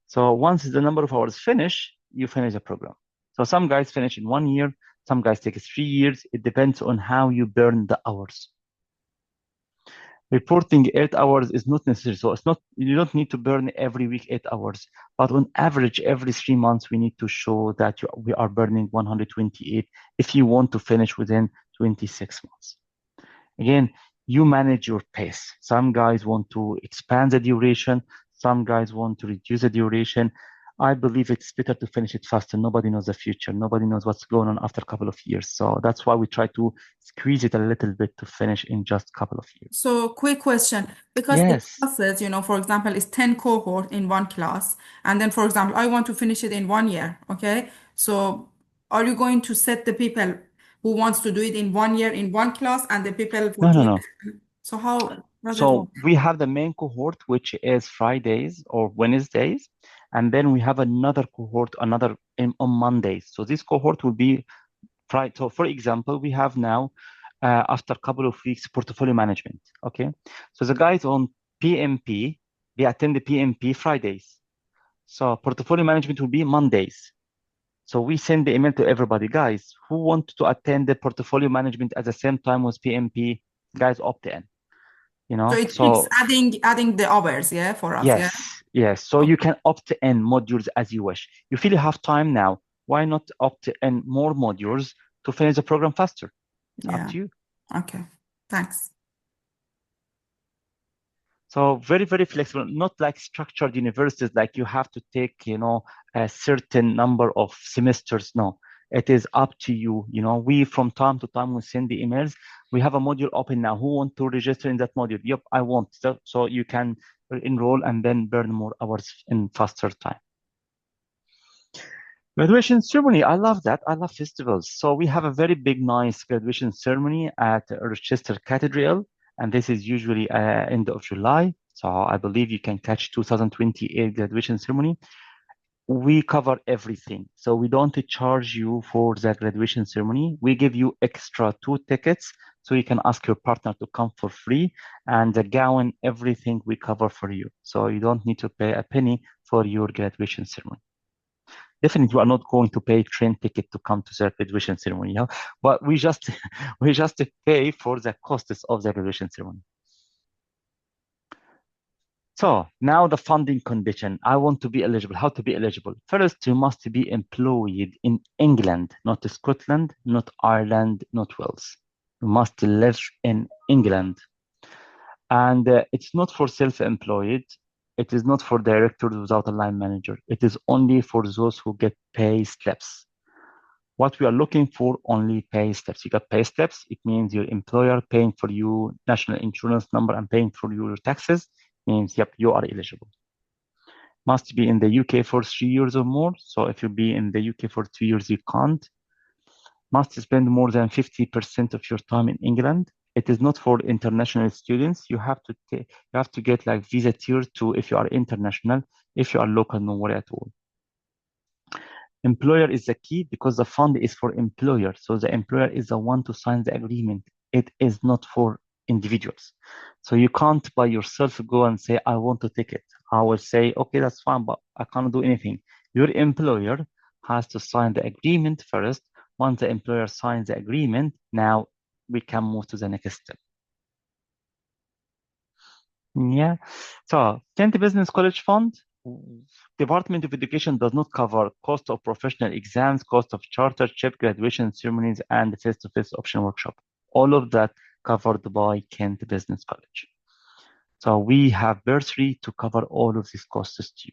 So once the number of hours finish, you finish the program. So some guys finish in 1 year, some guys take 3 years. It depends on how you burn the hours. Reporting 8 hours is not necessary. So you don't need to burn every week 8 hours, but on average, every 3 months, we need to show that we are burning 128 if you want to finish within 26 months. Again, you manage your pace. Some guys want to expand the duration. Some guys want to reduce the duration. I believe it's better to finish it faster. Nobody knows the future. Nobody knows what's going on after a couple of years. So that's why we try to squeeze it a little bit to finish in just a couple of years. So quick question, because the classes, for example, is 10 cohort in one class. And then, for example, I want to finish it in 1 year. Okay. So are you going to set the people who wants to do it in 1 year in one class and the people for No. So how does it So work? we have the main cohort, which is Fridays or Wednesdays. And then we have another cohort, on Mondays. So this cohort will be Friday. So for example, we have now, after a couple of weeks, portfolio management. Okay. So the guys on PMP, they attend the PMP Fridays. So portfolio management will be Mondays. So we send the email to everybody, guys, who want to attend the portfolio management at the same time as PMP, guys, opt in. So it keeps adding the hours, yeah, for us, yeah? Yes. So you can opt in modules as you wish. You feel you have time now. Why not opt in more modules to finish the program faster? It's up to you. Okay, thanks. So very, very flexible, not like structured universities, like you have to take, a certain number of semesters. No, it is up to you. We from time to time will send the emails. We have a module open now. Who want to register in that module? Yep, I want. So you can enroll and then burn more hours in faster time. Graduation ceremony, I love that. I love festivals. So we have a very big, nice graduation ceremony at Rochester Cathedral, and this is usually end of July. So I believe you can catch 2028 graduation ceremony. We cover everything. So we don't charge you for the graduation ceremony. We give you extra 2 tickets, so you can ask your partner to come for free, and the gown, everything we cover for you. So you don't need to pay a penny for your graduation ceremony. Definitely, you are not going to pay train ticket to come to the graduation ceremony, you know? But we just we just pay for the costs of the graduation ceremony. So now the funding condition. I want to be eligible. How to be eligible? First, you must be employed in England, not Scotland, not Ireland, not Wales. You must live in England. And it's not for self-employed. It is not for directors without a line manager. It is only for those who get pay slips. What we are looking for, only pay slips. You got pay slips. It means your employer paying for you national insurance number and paying for your taxes. Means, yep, you are eligible. Must be in the UK for 3 years or more. So if you be in the UK for 2 years, you can't. Must spend more than 50% of your time in England. It is not for international students. You have to get like visa tier 2 if you are international. If you are local, no worry at all. Employer is the key because the fund is for employer. So the employer is the one to sign the agreement. It is not for individuals. So you can't by yourself go and say, I want to take it. I will say, okay, that's fine, but I can't do anything. Your employer has to sign the agreement first. Once the employer signs the agreement, now we can move to the next step. Yeah. So Kent Business College Fund, Department of Education does not cover cost of professional exams, cost of chartership, graduation ceremonies, and face-to-face option workshop. All of that covered by Kent Business College. So we have bursary to cover all of these costs to you.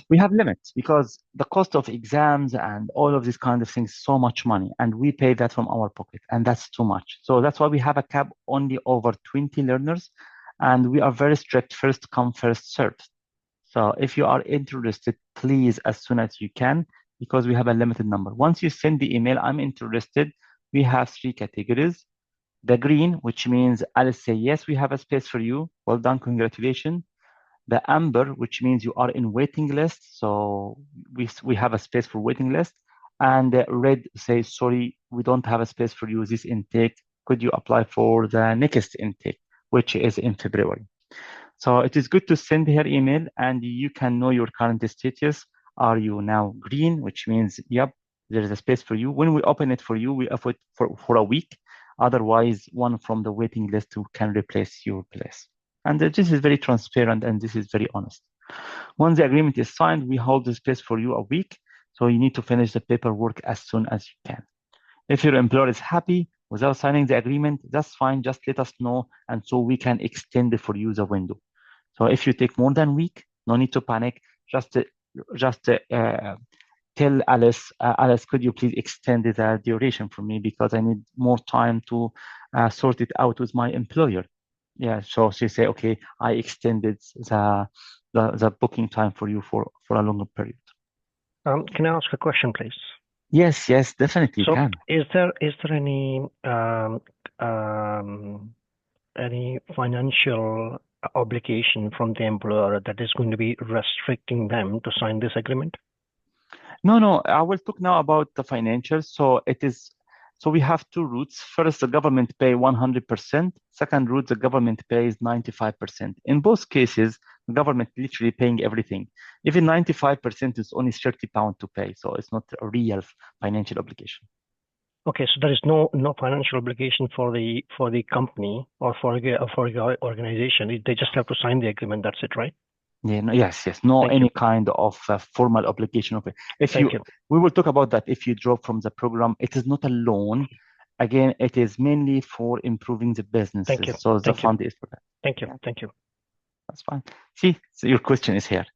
We have limits because the cost of exams and all of these kind of things is so much money, and we pay that from our pocket, and that's too much. So that's why we have a cap only over 20 learners, and we are very strict, first come, first served. So if you are interested, please, as soon as you can, because we have a limited number. Once you send the email, I'm interested, we have 3 categories. The green, which means I'll say, yes, we have a space for you. Well done, congratulations. The amber, which means you are in waiting list. So we have a space for waiting list. And the red says, sorry, we don't have a space for you this intake. Could you apply for the next intake, which is in February? So it is good to send her email and you can know your current status. Are you now green, which means, yep, there is a space for you. When we open it for you, we offer it for a week. Otherwise, one from the waiting list who can replace your place. And this is very transparent and this is very honest. Once the agreement is signed, we hold the space for you a week. So you need to finish the paperwork as soon as you can. If your employer is happy without signing the agreement, that's fine. Just let us know. And so we can extend it for you the window. So if you take more than a week, no need to panic. Just tell Alice, Alice, could you please extend the duration for me because I need more time to sort it out with my employer. Yeah, so she say, okay, I extended the booking time for you for a longer period. Can I ask a question, please? Yes, definitely So you can. Is there any financial obligation from the employer that is going to be restricting them to sign this agreement? No, I will talk now about the financials. So we have 2 routes. First, the government pay 100%. Second route, the government pays 95%. In both cases, the government literally paying everything. Even 95% is only £30 to pay. So it's not a real financial obligation. Okay, so there is no financial obligation for the company or for the organization. They just have to sign the agreement. That's it, right? Yeah, no, yes. No, Thank any you. kind of formal obligation of it. Thank you. We will talk about that. If you drop from the program, it is not a loan. Again, it is mainly for improving the businesses. Thank you. So the Thank you. fund is for that. Thank you. Yeah. Thank you. That's fine. See, so your question is here.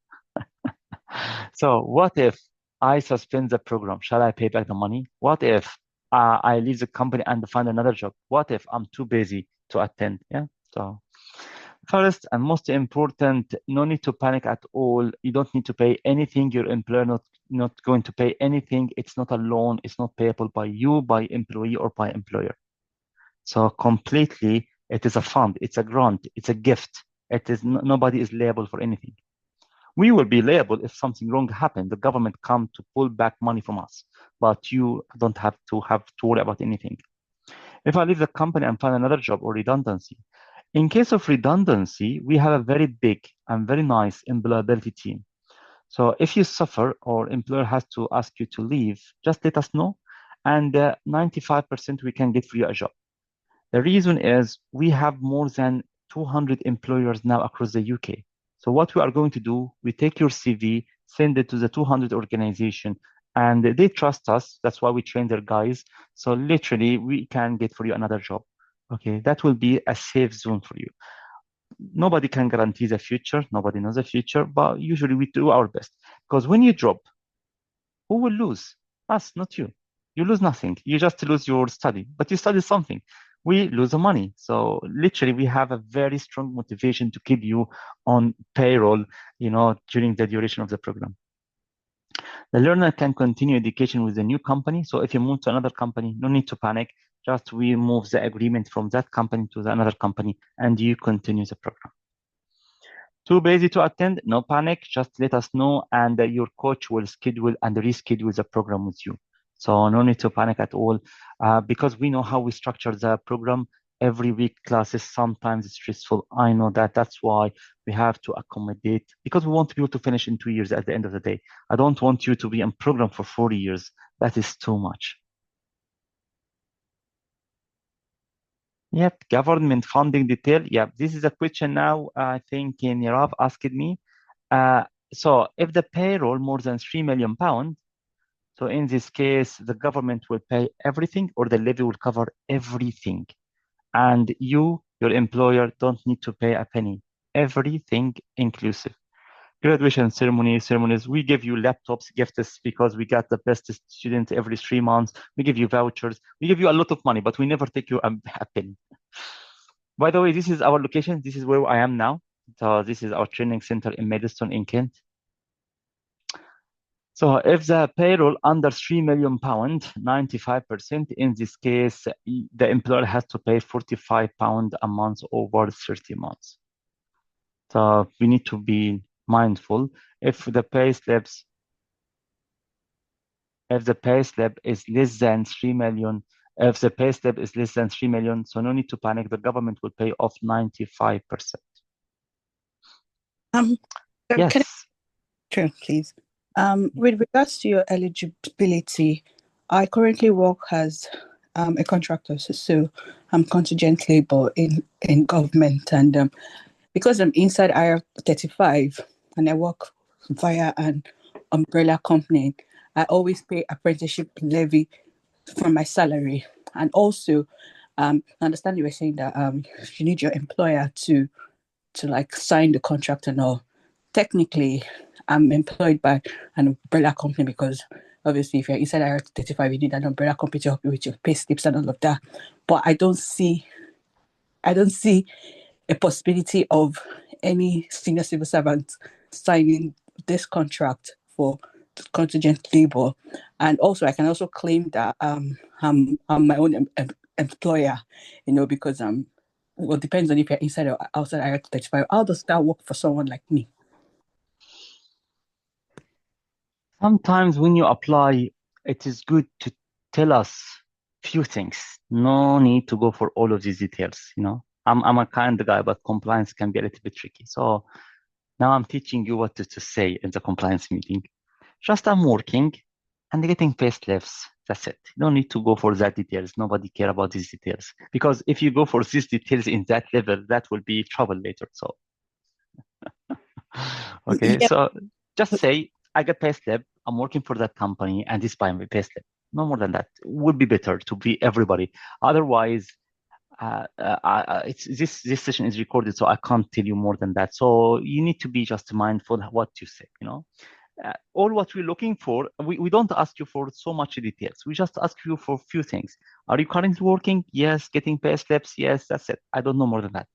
So what if I suspend the program? Shall I pay back the money? What if I leave the company and find another job? What if I'm too busy to attend? Yeah. So first and most important, no need to panic at all. You don't need to pay anything. Your employer not going to pay anything. It's not a loan. It's not payable by you, by employee, or by employer. So completely, it is a fund. It's a grant. It's a gift. It is nobody is liable for anything. We will be liable if something wrong happened. The government come to pull back money from us, but you don't have to worry about anything. If I leave the company and find another job or redundancy, in case of redundancy, we have a very big and very nice employability team. So if you suffer or employer has to ask you to leave, just let us know. And 95% we can get for you a job. The reason is we have more than 200 employers now across the UK. So what we are going to do, we take your CV, send it to the 200 organization, and they trust us. That's why we train their guys. So literally we can get for you another job. Okay, that will be a safe zone for you. Nobody can guarantee the future. Nobody knows the future, but usually we do our best. Because when you drop, who will lose? Us, not you. You lose nothing. You just lose your study, but you study something. We lose the money. So literally we have a very strong motivation to keep you on payroll, during the duration of the program. The learner can continue education with the new company. So if you move to another company, no need to panic. Just we move the agreement from that company to another company and you continue the program. Too busy to attend? No panic. Just let us know and your coach will schedule and reschedule the program with you. So no need to panic at all because we know how we structure the program. Every week classes, sometimes it's stressful. I know that. That's why we have to accommodate because we want people to finish in 2 years at the end of the day. I don't want you to be in program for 4 years. That is too much. Yep, government funding detail. Yep, this is a question now. I think Nirav asked me. So if the payroll more than £3 million, so in this case, the government will pay everything or the levy will cover everything. And you, your employer, don't need to pay a penny. Everything inclusive. Graduation ceremonies, we give you laptops, gifts because we got the best student every 3 months. We give you vouchers. We give you a lot of money, but we never take you a penny. By the way, this is our location. This is where I am now. So this is our training center in Maidstone in Kent. So if the payroll under £3 million, 95%, in this case, the employer has to pay £45 a month over 30 months. So we need to be mindful. If the pay slip is less than 3 million, if the pay slip is less than 3 million, so no need to panic. The government will pay off 95%. Yes. Sure, please. With regards to your eligibility, I currently work as a contractor, so I'm contingent labor in government, and because I'm inside IR35 and I work via an umbrella company, I always pay apprenticeship levy from my salary. And also, I understand you were saying that you need your employer to like sign the contract and all. Technically, I'm employed by an umbrella company because obviously if you're inside IR35, you need an umbrella company to help you with your pay slips and all of that. But I don't see a possibility of any senior civil servant signing this contract for contingent labor. And also I can also claim that I'm my own employer, because well, it depends on if you're inside or outside IR35. How does that work for someone like me? Sometimes when you apply, it is good to tell us few things. No need to go for all of these details, I'm a kind guy, but compliance can be a little bit tricky. So now I'm teaching you what to say in the compliance meeting. Just I'm working and getting pay slips. That's it. You don't need to go for that details. Nobody care about these details. Because if you go for these details in that level, that will be trouble later. So, okay. Yep. So just say, I get pay slip. I'm working for that company and this by my pay slip. No more than that. It would be better to be everybody. Otherwise, this session is recorded, so I can't tell you more than that. So you need to be just mindful of what you say, all what we're looking for, we don't ask you for so much details. We just ask you for a few things. Are you currently working? Yes. Getting pay slips? Yes. That's it. I don't know more than that.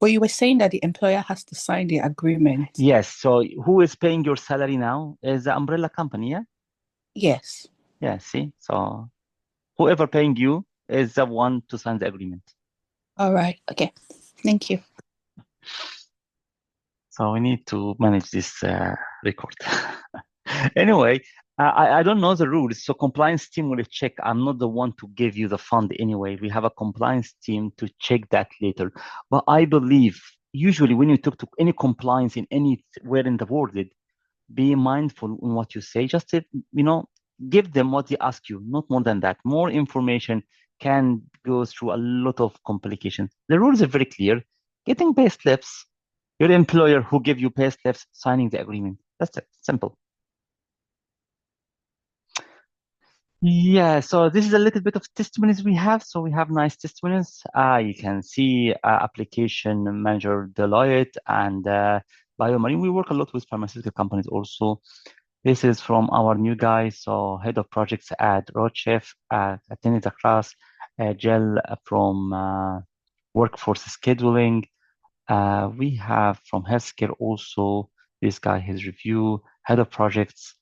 But you were saying that the employer has to sign the agreement. Yes. So who is paying your salary now is the umbrella company, yeah? Yes. Yeah, see? So whoever paying you is the one to sign the agreement. All right. Okay. Thank you. So we need to manage this record. Anyway, I don't know the rules. So compliance team will check. I'm not the one to give you the fund anyway. We have a compliance team to check that later. But I believe usually when you talk to any compliance in anywhere in the world, be mindful in what you say. Just, give them what they ask you, not more than that. More information can go through a lot of complications. The rules are very clear. Getting pay slips, your employer who give you pay slips, signing the agreement. That's it, simple. Yeah, so this is a little bit of testimonies we have. So we have nice testimonies. You can see application manager Deloitte and BioMarine. We work a lot with pharmaceutical companies also. This is from our new guy, so head of projects at Rochef, attended the class, Jill from workforce scheduling. We have from healthcare also, this guy, his review, head of projects,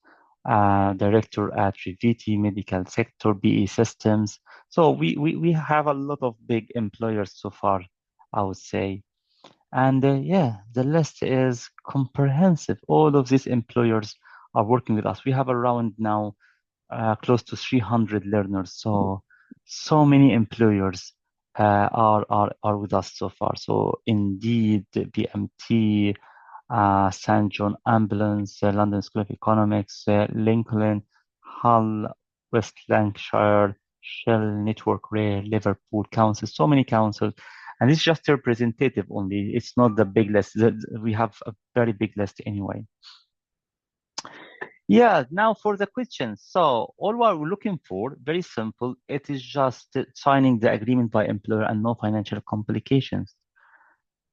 director at Reviti, medical sector, BE systems. So we have a lot of big employers so far, I would say. And yeah, the list is comprehensive. All of these employers are working with us. We have around now close to 300 learners. So many employers are with us so far. So Indeed, BMT, St. John Ambulance, London School of Economics, Lincoln, Hull, West Lancashire, Shell, Network Rail, Liverpool Council, so many councils. And it's just a representative only. It's not the big list. We have a very big list anyway. Yeah, now for the questions. So all what we're looking for, very simple. It is just signing the agreement by employer and no financial complications.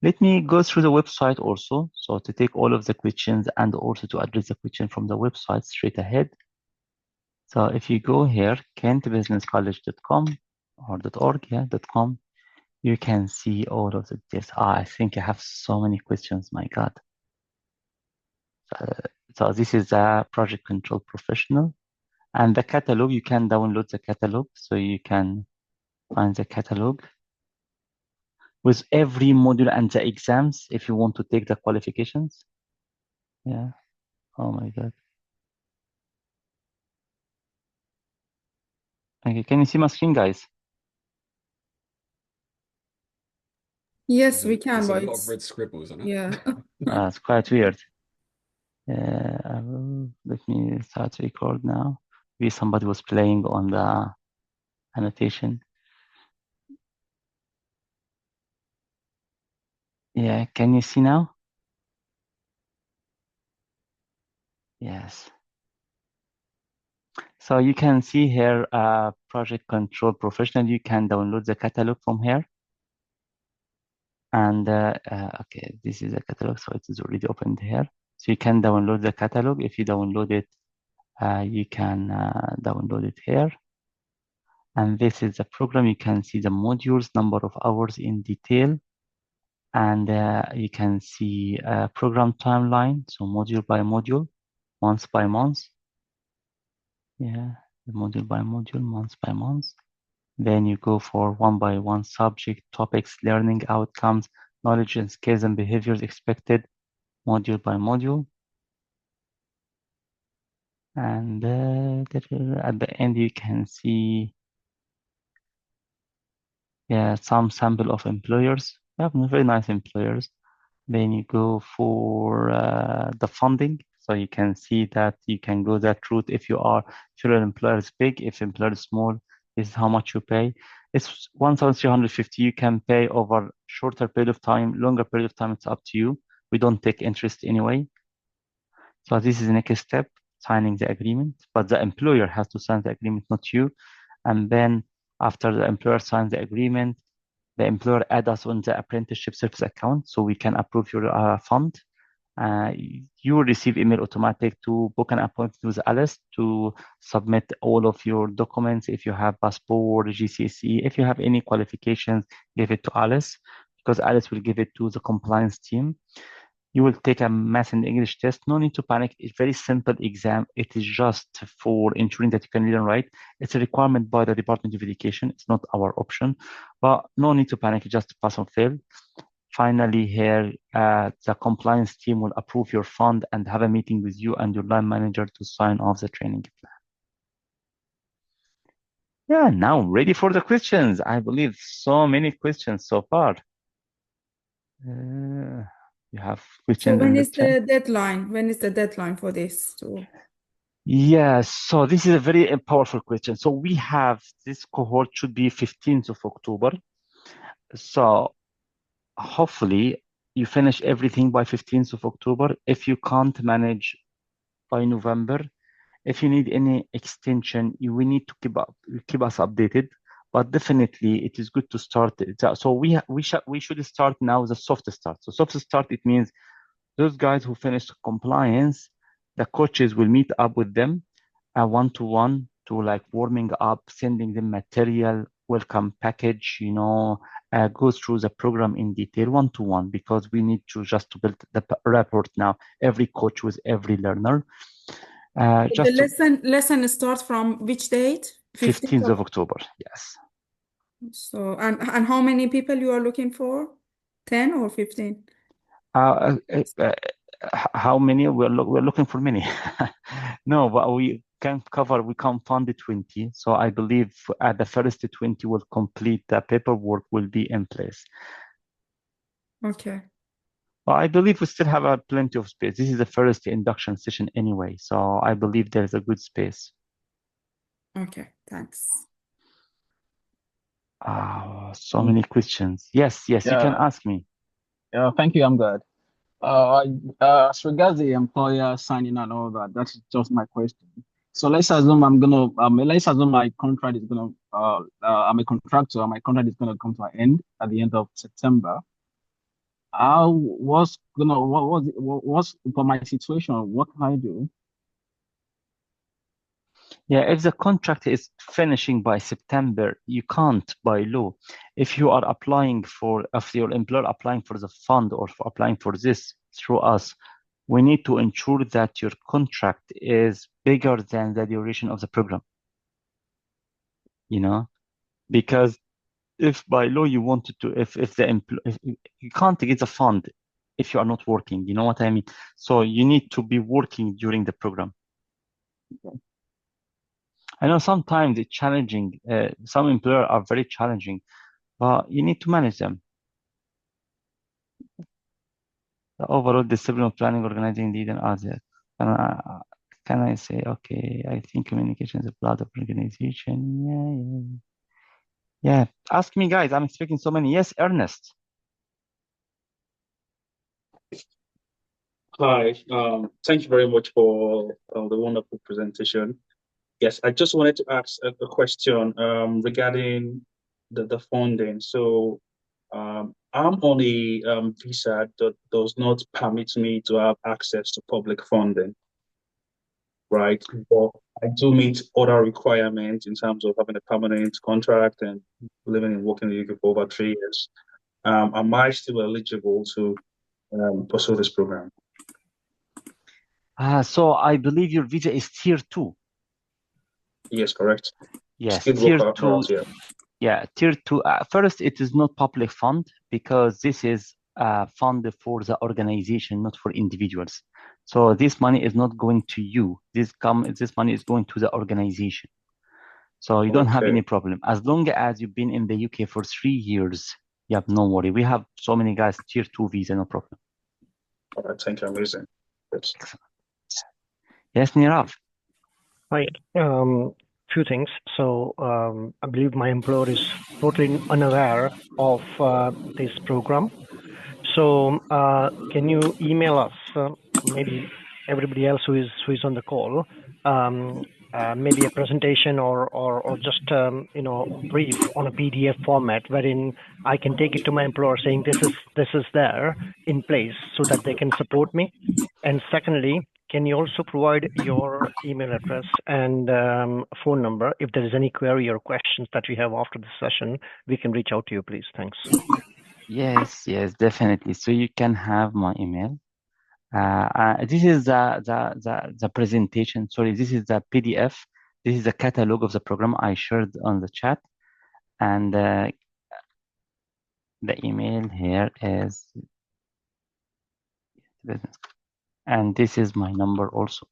Let me go through the website also. So to take all of the questions and also to address the question from the website straight ahead. So if you go here, kentbusinesscollege.com or .org, yeah, .com, you can see all of this. I think I have so many questions, my God. So this is a project control professional. And the catalog, you can download the catalog. So you can find the catalog with every module and the exams if you want to take the qualifications. Yeah. Oh my God. Okay, can you see my screen, guys? Yes, we can, There's a but lot of red scribbles on it. yeah. It's quite weird. Let me start to record now. Maybe somebody was playing on the annotation. Yeah, can you see now? Yes. So you can see here, project control professional. You can download the catalog from here. And okay, this is a catalog, so it is already opened here. So you can download the catalog. If you download it, you can download it here. And this is the program. You can see the modules, number of hours in detail. And you can see program timeline, so module by module, month by month. Yeah, the module by module, month by month. Then you go for one by one subject, topics, learning outcomes, knowledge and skills and behaviors expected, module by module. And at the end, you can see some sample of employers. We have very nice employers. Then you go for the funding. So you can see that you can go that route if your employer is big, if employer is small, this is how much you pay. It's 1,350. You can pay over shorter period of time, longer period of time, it's up to you. We don't take interest anyway. So this is the next step, signing the agreement, but the employer has to sign the agreement, not you. And then after the employer signs the agreement, the employer add us on the apprenticeship service account so we can approve your fund. You will receive email automatic to book an appointment with Alice to submit all of your documents. If you have passport, GCSE, if you have any qualifications, give it to Alice because Alice will give it to the compliance team. You will take a math and English test. No need to panic. It's very simple exam. It is just for ensuring that you can read and write. It's a requirement by the Department of Education. It's not our option, but no need to panic. Just pass or fail. Finally, here, the compliance team will approve your fund and have a meeting with you and your line manager to sign off the training plan. Yeah, now ready for the questions. I believe so many questions so far. You have So questions when in the is chat. the deadline? When is the deadline for this? Yes, so this is a very powerful question. So we have this cohort should be 15th of October. So hopefully you finish everything by 15th of October. If you can't manage by November, if you need any extension, we need to keep us updated. But definitely, it is good to start. So we should start now the soft start. So soft start, it means those guys who finished compliance, the coaches will meet up with them, one-to-one, to like warming up, sending them material, welcome package, go through the program in detail, one-to-one, because we need to just to build the rapport now, every coach with every learner. The lesson starts from which date? 15th of October, yes. So, and how many people you are looking for? 10 or 15? How many? We're looking for many. No, but we can fund the 20. So I believe at the first 20 will complete, the paperwork will be in place. Okay. Well, I believe we still have plenty of space. This is the first induction session anyway, so I believe there's a good space. Okay, thanks. So many questions. Yes, you can ask me. Yeah, thank you. I'm good. As regards the employer signing and all that, that's just my question. So let's assume let's assume my contract is gonna, I'm a contractor, and my contract is gonna come to an end at the end of September. What's for my situation? What can I do? Yeah, if the contract is finishing by September, you can't by law. If you are if your employer applying for the fund or for applying for this through us, we need to ensure that your contract is bigger than the duration of the program. Because if by law you wanted to, if you can't get the fund if you are not working, you know what I mean? So you need to be working during the program. Okay. I know sometimes it's challenging. Some employers are very challenging, but you need to manage them. The overall discipline of planning, organizing, leading others. Can I say, okay, I think communication is a blood of organization. Yeah. Ask me, guys. I'm expecting so many. Yes, Ernest. Hi, thank you very much for the wonderful presentation. Yes, I just wanted to ask a question regarding the funding. So I'm on a visa that does not permit me to have access to public funding, right? But I do meet other requirements in terms of having a permanent contract and living and working in the UK for over 3 years. Am I still eligible to pursue this program? So I believe your visa is tier 2. Yes, correct. Yes, Skilled tier worker 2. roles, yeah. Yeah, tier 2. First, it is not public fund because this is fund for the organization, not for individuals. So this money is not going to you. This money is going to the organization. So you don't have any problem. As long as you've been in the UK for 3 years, you have no worry. We have so many guys, tier 2 visa, no problem. All right, thank you. Amazing. Yes. Yes, Nirav. Right. Few things. So I believe my employer is totally unaware of this program. So can you email us, maybe everybody else who is on the call, maybe a presentation or just brief on a PDF format wherein I can take it to my employer saying this is there in place so that they can support me. And secondly, can you also provide your email address and phone number? If there is any query or questions that we have after the session, we can reach out to you, please. Thanks. Yes, definitely. So you can have my email. This is the presentation. Sorry, this is the PDF. This is the catalog of the program I shared on the chat. And the email here is, and this is my number also.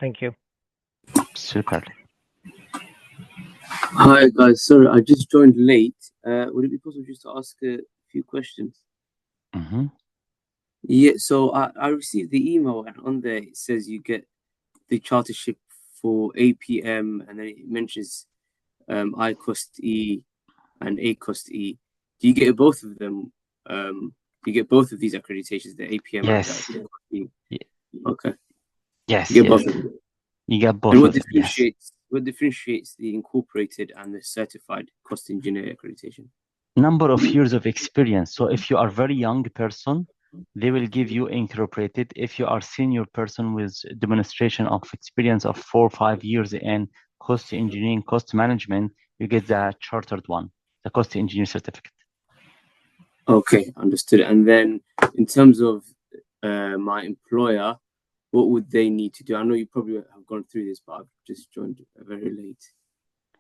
Thank you. Super. Hi guys, sorry, I just joined late. Would it be possible just to ask a few questions? Mm-hmm. Yeah, so I received the email and on there it says you get the chartership for APM and then it mentions I cost E and A cost E. Do you get both of them? Do you get both of these accreditations, the APM and Yes. the A cost E? Ye- Okay, Yes, you get yes. both of them. You get both And of them, yes. what differentiates the incorporated and the certified cost engineer accreditation? Number of years of experience. So if you are very young person, they will give you incorporated. If you are senior person with demonstration of experience of 4 or 5 years in cost engineering, cost management, you get the chartered one, the cost engineer certificate. Okay, understood. And then in terms of my employer, what would they need to do? I know you probably have gone through this, but I've just joined very late.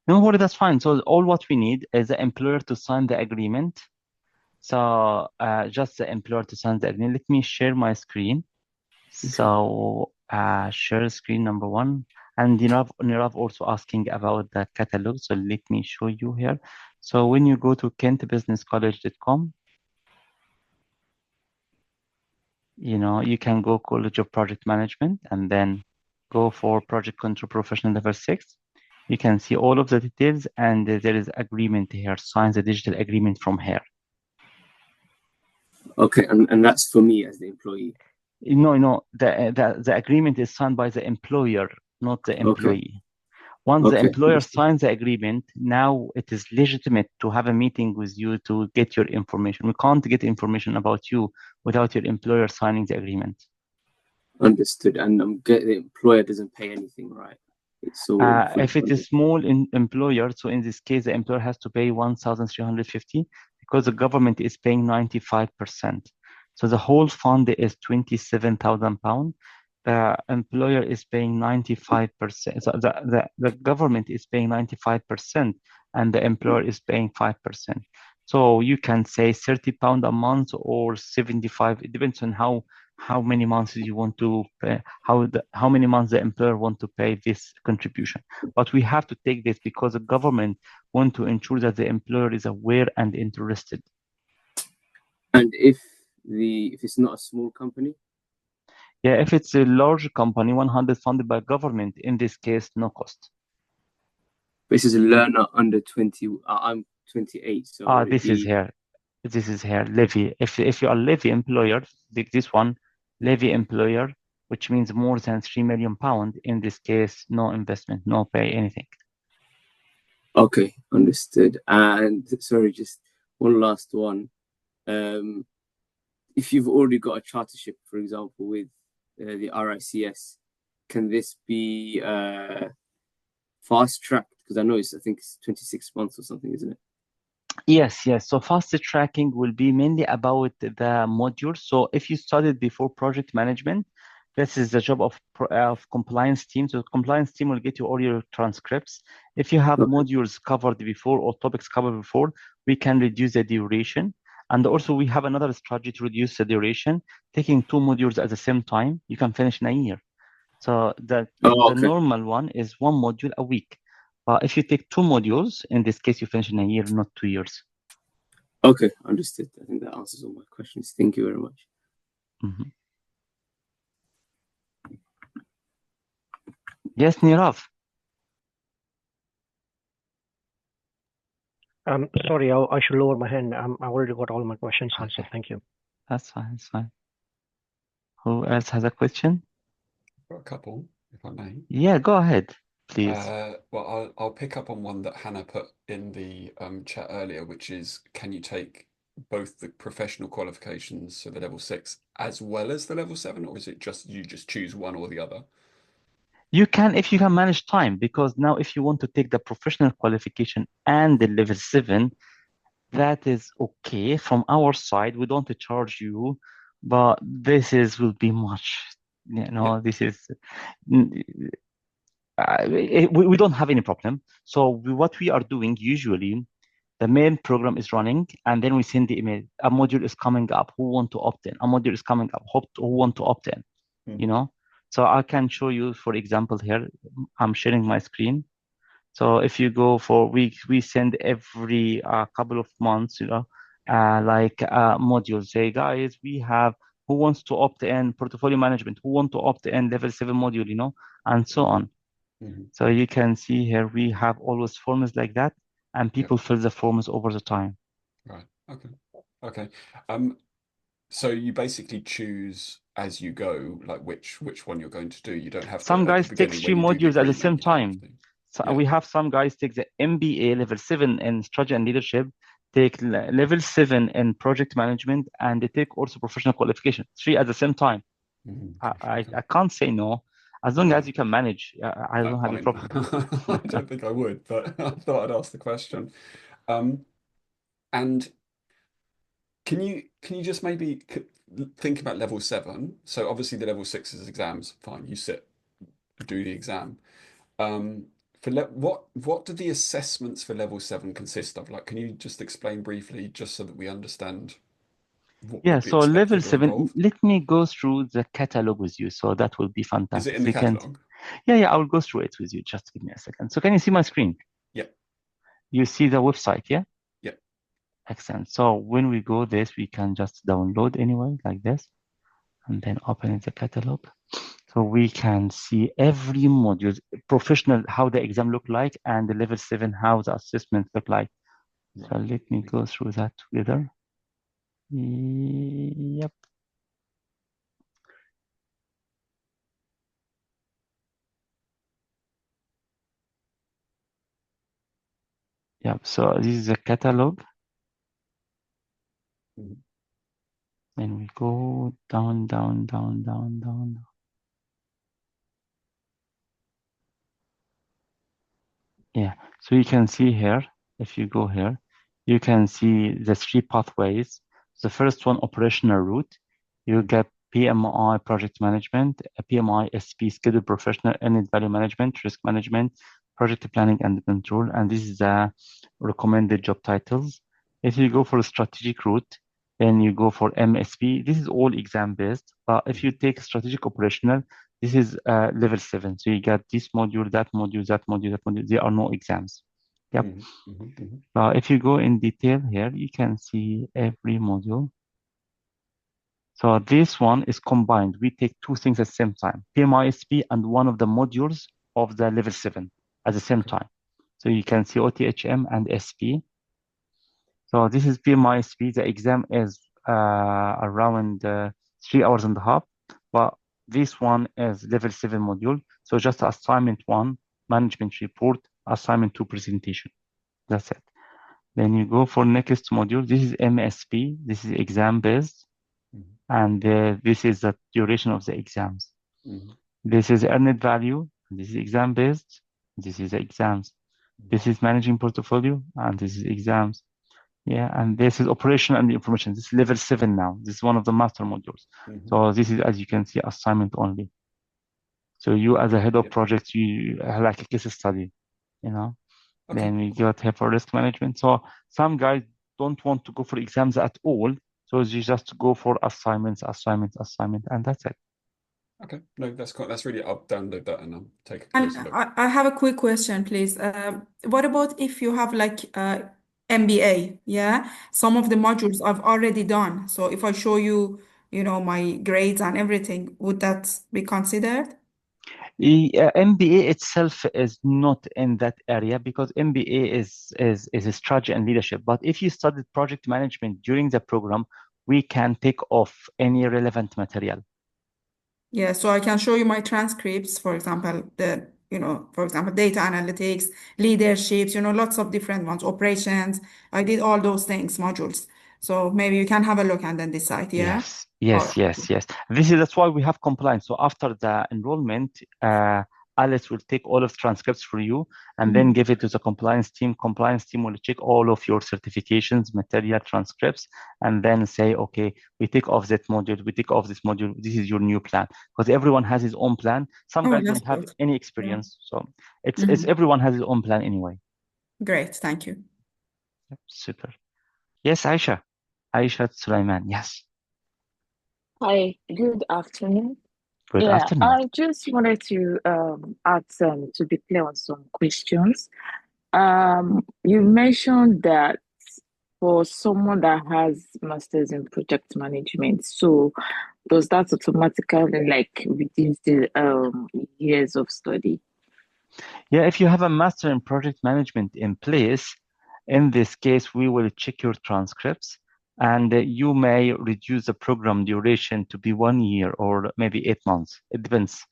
No worry, that's fine. So all what we need is the employer to sign the agreement. So just the employer to sign the agreement. Let me share my screen. So share screen number 1. And Nirav also asking about the catalog. So let me show you here. So when you go to kentbusinesscollege.com, you can go College of Project Management and then go for Project Control Professional Level 6. You can see all of the details and there is agreement here, signs the digital agreement from here. Okay, and that's for me as the employee. No, the agreement is signed by the employer, not the employee. Okay. Once the Okay, employer understood. signs the agreement, now it is legitimate to have a meeting with you to get your information. We can't get information about you without your employer signing the agreement. Understood. And the employer doesn't pay anything, right? It's all If it is small employer, so in this case, the employer has to pay 1,350 because the government is paying 95%. So the whole fund is £27,000. The employer is paying 95%. So the government is paying 95% and the employer is paying 5%. So you can say £30 a month or 75. It depends on how many months you want to pay, how many months the employer want to pay this contribution. But we have to take this because the government want to ensure that the employer is aware and interested. And if it's not a small company? Yeah, if it's a large company, 100 funded by government, in this case, no cost. This is a learner under 20. I'm 28, so This is here. This is here, levy. If you are levy employer, this one, levy employer, which means more than £3 million, in this case, no investment, no pay, anything. Okay, understood. And sorry, just one last one. If you've already got a chartership, for example, with the RICS, can this be fast tracked? Because I think it's 26 months or something, isn't it? Yes. So fast tracking will be mainly about the modules. So if you studied before project management, this is the job of compliance team. So compliance team will get you all your transcripts. If you have modules covered before or topics covered before, we can reduce the duration. And also we have another strategy to reduce the duration. Taking 2 modules at the same time, you can finish in a year. So the normal one is 1 module a week. But if you take 2 modules, in this case, you finish in a year, not 2 years. Okay, understood. I think that answers all my questions. Thank you very much. Mm-hmm. Yes, Nirav. Sorry, I should lower my hand. I already got all my questions answered. Thank you. That's fine. Who else has a question? Got a couple, if I may. Yeah, go ahead, please. Well, I'll pick up on one that Hannah put in the chat earlier, which is, can you take both the professional qualifications, so the level 6, as well as the level 7, or is it just you just choose one or the other? You can, if you can manage time, because now if you want to take the professional qualification and the level 7, that is okay. From our side, we don't charge you, but will be much, this is, we don't have any problem. So what we are doing usually, the main program is running, and then we send the email. A module is coming up. Who want to opt in? A module is coming up. Who want to opt in? So I can show you, for example, here. I'm sharing my screen. So if you go for we send every couple of months, modules. Say, guys, we have who wants to opt in portfolio management, who want to opt in level 7 module, and so on. So you can see here we have always forms like that, and people fill the forms over the time. Right. Okay. So you basically choose as you go, like which one you're going to do. You don't have Some to, guys take 3 modules at the same time. So we have some guys take the MBA level 7 in strategy and leadership, take level 7 in project management, and they take also professional qualification, 3 at the same time. I can't say no, as long as you can manage. I don't have a problem. I don't think I would, but I thought I'd ask the question. And can you just maybe think about level 7? So obviously the level 6 is exams. Fine, you sit, do the exam. What do the assessments for level 7 consist of? Like, can you just explain briefly, just so that we understand what would be so level expected or 7, involved? let me go through the catalog with you. So that will be fantastic. Is it in the catalog? Yeah, I will go through it with you. Just give me a second. So can you see my screen? Yeah. You see the website, yeah? Yeah. Excellent. So when we go this, we can just download anyway, like this, and then open the catalog. So we can see every module, professional, how the exam look like, and the level 7, how the assessment look like. Right. So let me go through that together. Yep. Yep. So this is a catalog. Then we go down. Yeah, so you can see here, if you go here, you can see the 3 pathways. The first one, operational route, you get PMI Project Management, PMI-SP Schedule Professional, Earned Value Management, Risk Management, Project Planning and Control, and this is the recommended job titles. If you go for a strategic route, then you go for MSP. This is all exam-based, but if you take strategic operational, this is level 7. So you got this module, that module, that module, that module. There are no exams. Yep. If you go in detail here, you can see every module. So this one is combined. We take 2 things at the same time, PMI-SP and one of the modules of the level 7 at the same time. So you can see OTHM and SP. So this is PMI-SP. The exam is around 3 hours and a half, but this one is level 7 module. So just assignment 1, management report, assignment 2, presentation. That's it. Then you go for next module. This is MSP. This is exam based. And this is the duration of the exams. This is earned value. This is exam based. This is the exams. This is managing portfolio, and this is exams. Yeah, and this is operation and information. This is level 7 now. This is one of the master modules. So this is, as you can see, assignment only. So you, as a head of projects, you have like a case study, Then we got here for risk management. So some guys don't want to go for exams at all. So you just go for assignment, and that's it. Okay, no, that's cool. That's really, I'll download that and I'll take a closer look. I have a quick question, please. What about if you have like MBA? Yeah, some of the modules I've already done. So if I show you, my grades and everything, would that be considered? MBA itself is not in that area because MBA is a strategy and leadership. But if you studied project management during the program, we can take off any relevant material. Yeah, so I can show you my transcripts, for example, data analytics, leaderships, lots of different ones, operations. I did all those things, modules. So maybe you can have a look and then decide, yeah? Yes. That's why we have compliance. So after the enrollment, Alice will take all of the transcripts for you and then give it to the compliance team. Compliance team will check all of your certifications, material, transcripts, and then say, okay, we take off that module, we take off this module. This is your new plan. Because everyone has his own plan. Some guys don't have any experience. So it's everyone has his own plan anyway. Great, thank you. Super. Yes, Aisha. Aisha Sulaiman, yes. Hi, good afternoon. Good Yeah, afternoon. I just wanted to add to be clear on some questions. You mentioned that for someone that has masters in project management, so does that automatically like reduce the years of study? Yeah, if you have a master in project management in place, in this case, we will check your transcripts and you may reduce the program duration to be 1 year or maybe 8 months. It depends.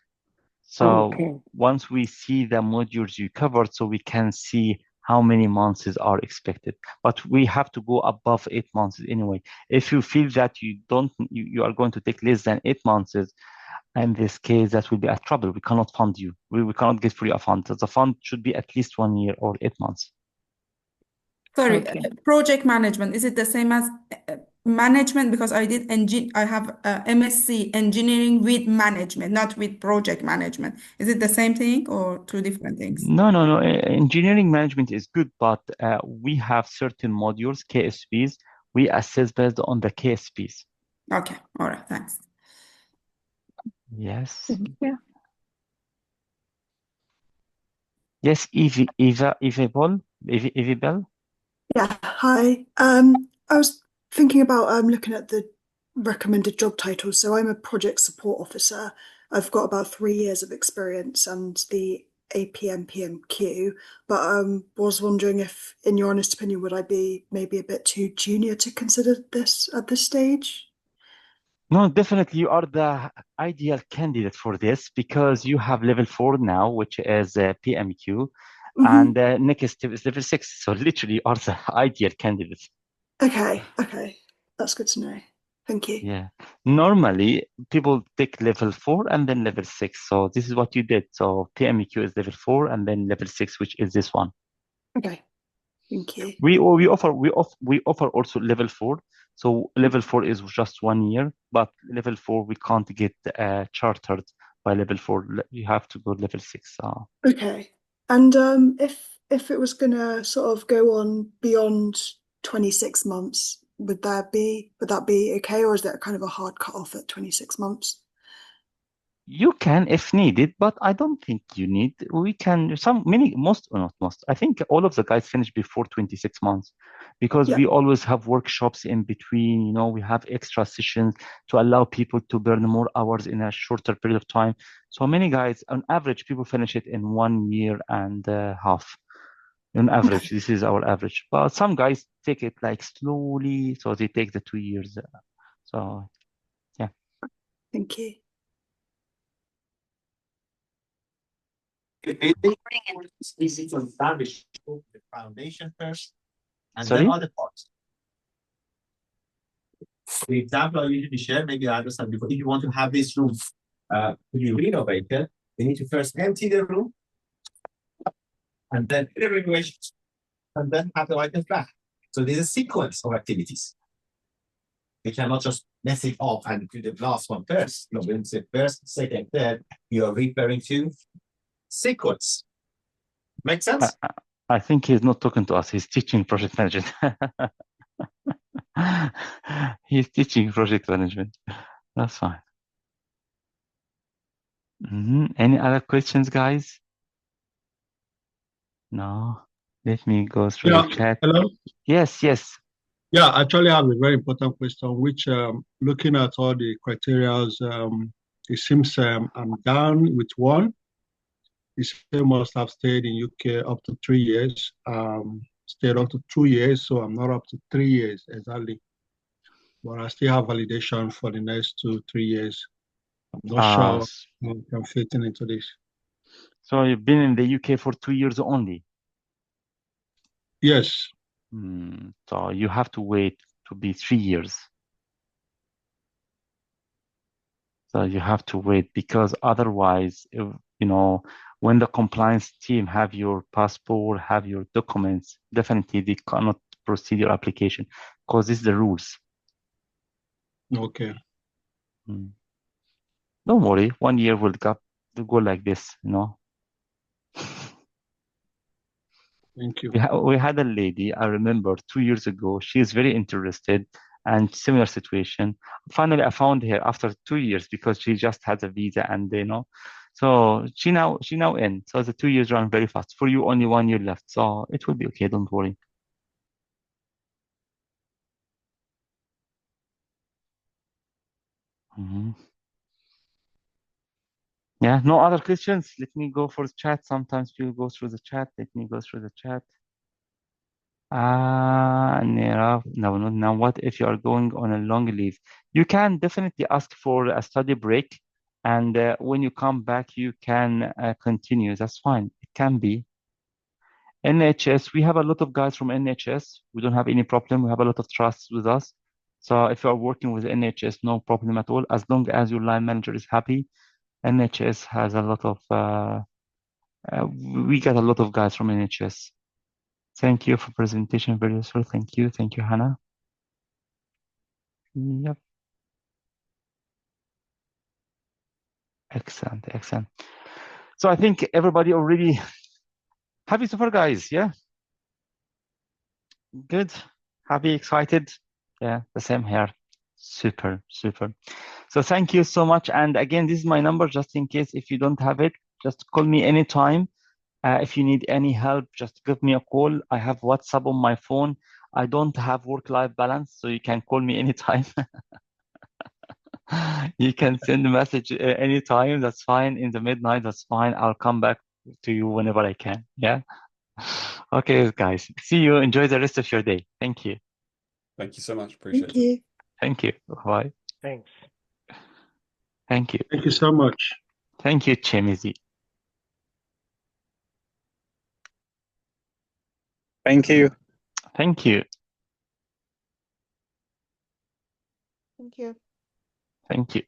So Okay. once we see the modules you covered, so we can see how many months are expected. But we have to go above 8 months anyway. If you feel that you are going to take less than 8 months, in this case, that will be a trouble. We cannot fund you. We cannot get free a fund. The fund should be at least 1 year or 8 months. Sorry, Okay. project management, is it the same as management? Because I have MSc engineering with management, not with project management. Is it the same thing or two different things? No. Engineering management is good, but we have certain modules, KSPs. We assess based on the KSPs. Okay, all right, thanks. Yes. Thank you. Yes, Evie Bell. Yeah, hi. I was thinking about looking at the recommended job titles. So I'm a project support officer. I've got about 3 years of experience and the APM PMQ, but was wondering if, in your honest opinion, would I be maybe a bit too junior to consider this at this stage? No, definitely you are the ideal candidate for this because you have level 4 now, which is PMQ, and next step is level 6. So literally you are the ideal candidate. Okay, that's good to know. Thank you. Yeah. Normally people take level 4 and then level 6. So this is what you did. So PMQ is level 4 and then level 6, which is this one. Okay, thank you. We offer also level 4. So level 4 is just 1 year, but level 4 we can't get chartered by level 4. You have to go level 6. Okay. And if it was gonna sort of go on beyond 26 months, would that be okay, or is that kind of a hard cut off at 26 months? You can if needed, but I don't think you need. We can most or not most. I think all of the guys finish before 26 months because Yeah. we always have workshops in between. You know, we have extra sessions to allow people to burn more hours in a shorter period of time. So many guys, on average, people finish it in 1 year and a half. On average, this is our average. But some guys take it like slowly, so they take the 2 years. So yeah. Thank you. It's easy to establish the foundation first and Sorry? then other parts. The example I usually share, maybe I understand before, if you want to have this room to be renovated, you need to first empty the room and then do the renovations and then have the items back. So there's a sequence of activities. You cannot just mess it up and do the last one first. No, when it's first, second, third, you are referring to sequence. Make sense? I think he's not talking to us. He's teaching project management. He's teaching project management. That's fine. Any other questions, guys? No. Let me go through the chat. Hello? Yes. Yeah, actually, I have a very important question, which looking at all the criteria, it seems I'm down with one. You still must have stayed in UK up to 3 years. Stayed up to 2 years, so I'm not up to 3 years exactly. But I still have validation for the next 2-3 years. I'm not sure how I can fit into this. So you've been in the UK for 2 years only? Yes. So you have to wait to be 3 years. So you have to wait because otherwise, when the compliance team have your passport, have your documents, definitely they cannot proceed your application because this is the rules. Okay. Don't worry, 1 year will go like this, Thank you. We had a lady, I remember 2 years ago, she is very interested and similar situation. Finally, I found her after 2 years because she just had a visa, and so she now in. So the 2 years run very fast. For you, only 1 year left, so it will be okay. Don't worry. Yeah, no other questions. Let me go for the chat. Sometimes people go through the chat. Let me go through the chat. Now what if you are going on a long leave? You can definitely ask for a study break, and when you come back, you can continue. That's fine. It can be. NHS, we have a lot of guys from NHS. We don't have any problem. We have a lot of trust with us. So if you are working with NHS, no problem at all. As long as your line manager is happy, NHS has a lot of, we get a lot of guys from NHS. Thank you for presentation, very useful. Thank you, Hannah. Yep. Excellent. So I think everybody already happy so far, guys. Yeah. Good. Happy, excited. Yeah, the same here. Super. So thank you so much. And again, this is my number, just in case if you don't have it, just call me anytime. If you need any help, just give me a call. I have WhatsApp on my phone. I don't have work-life balance, so you can call me anytime. You can send a message anytime. That's fine. In the midnight, that's fine. I'll come back to you whenever I can. Yeah. Okay, guys. See you. Enjoy the rest of your day. Thank you. Thank you so much. Appreciate Thank you. Thank you. Bye. Thanks. Thank you. Thank you so much. Thank you, Chemizi. Thank you. Thank you. Thank you. Thank you.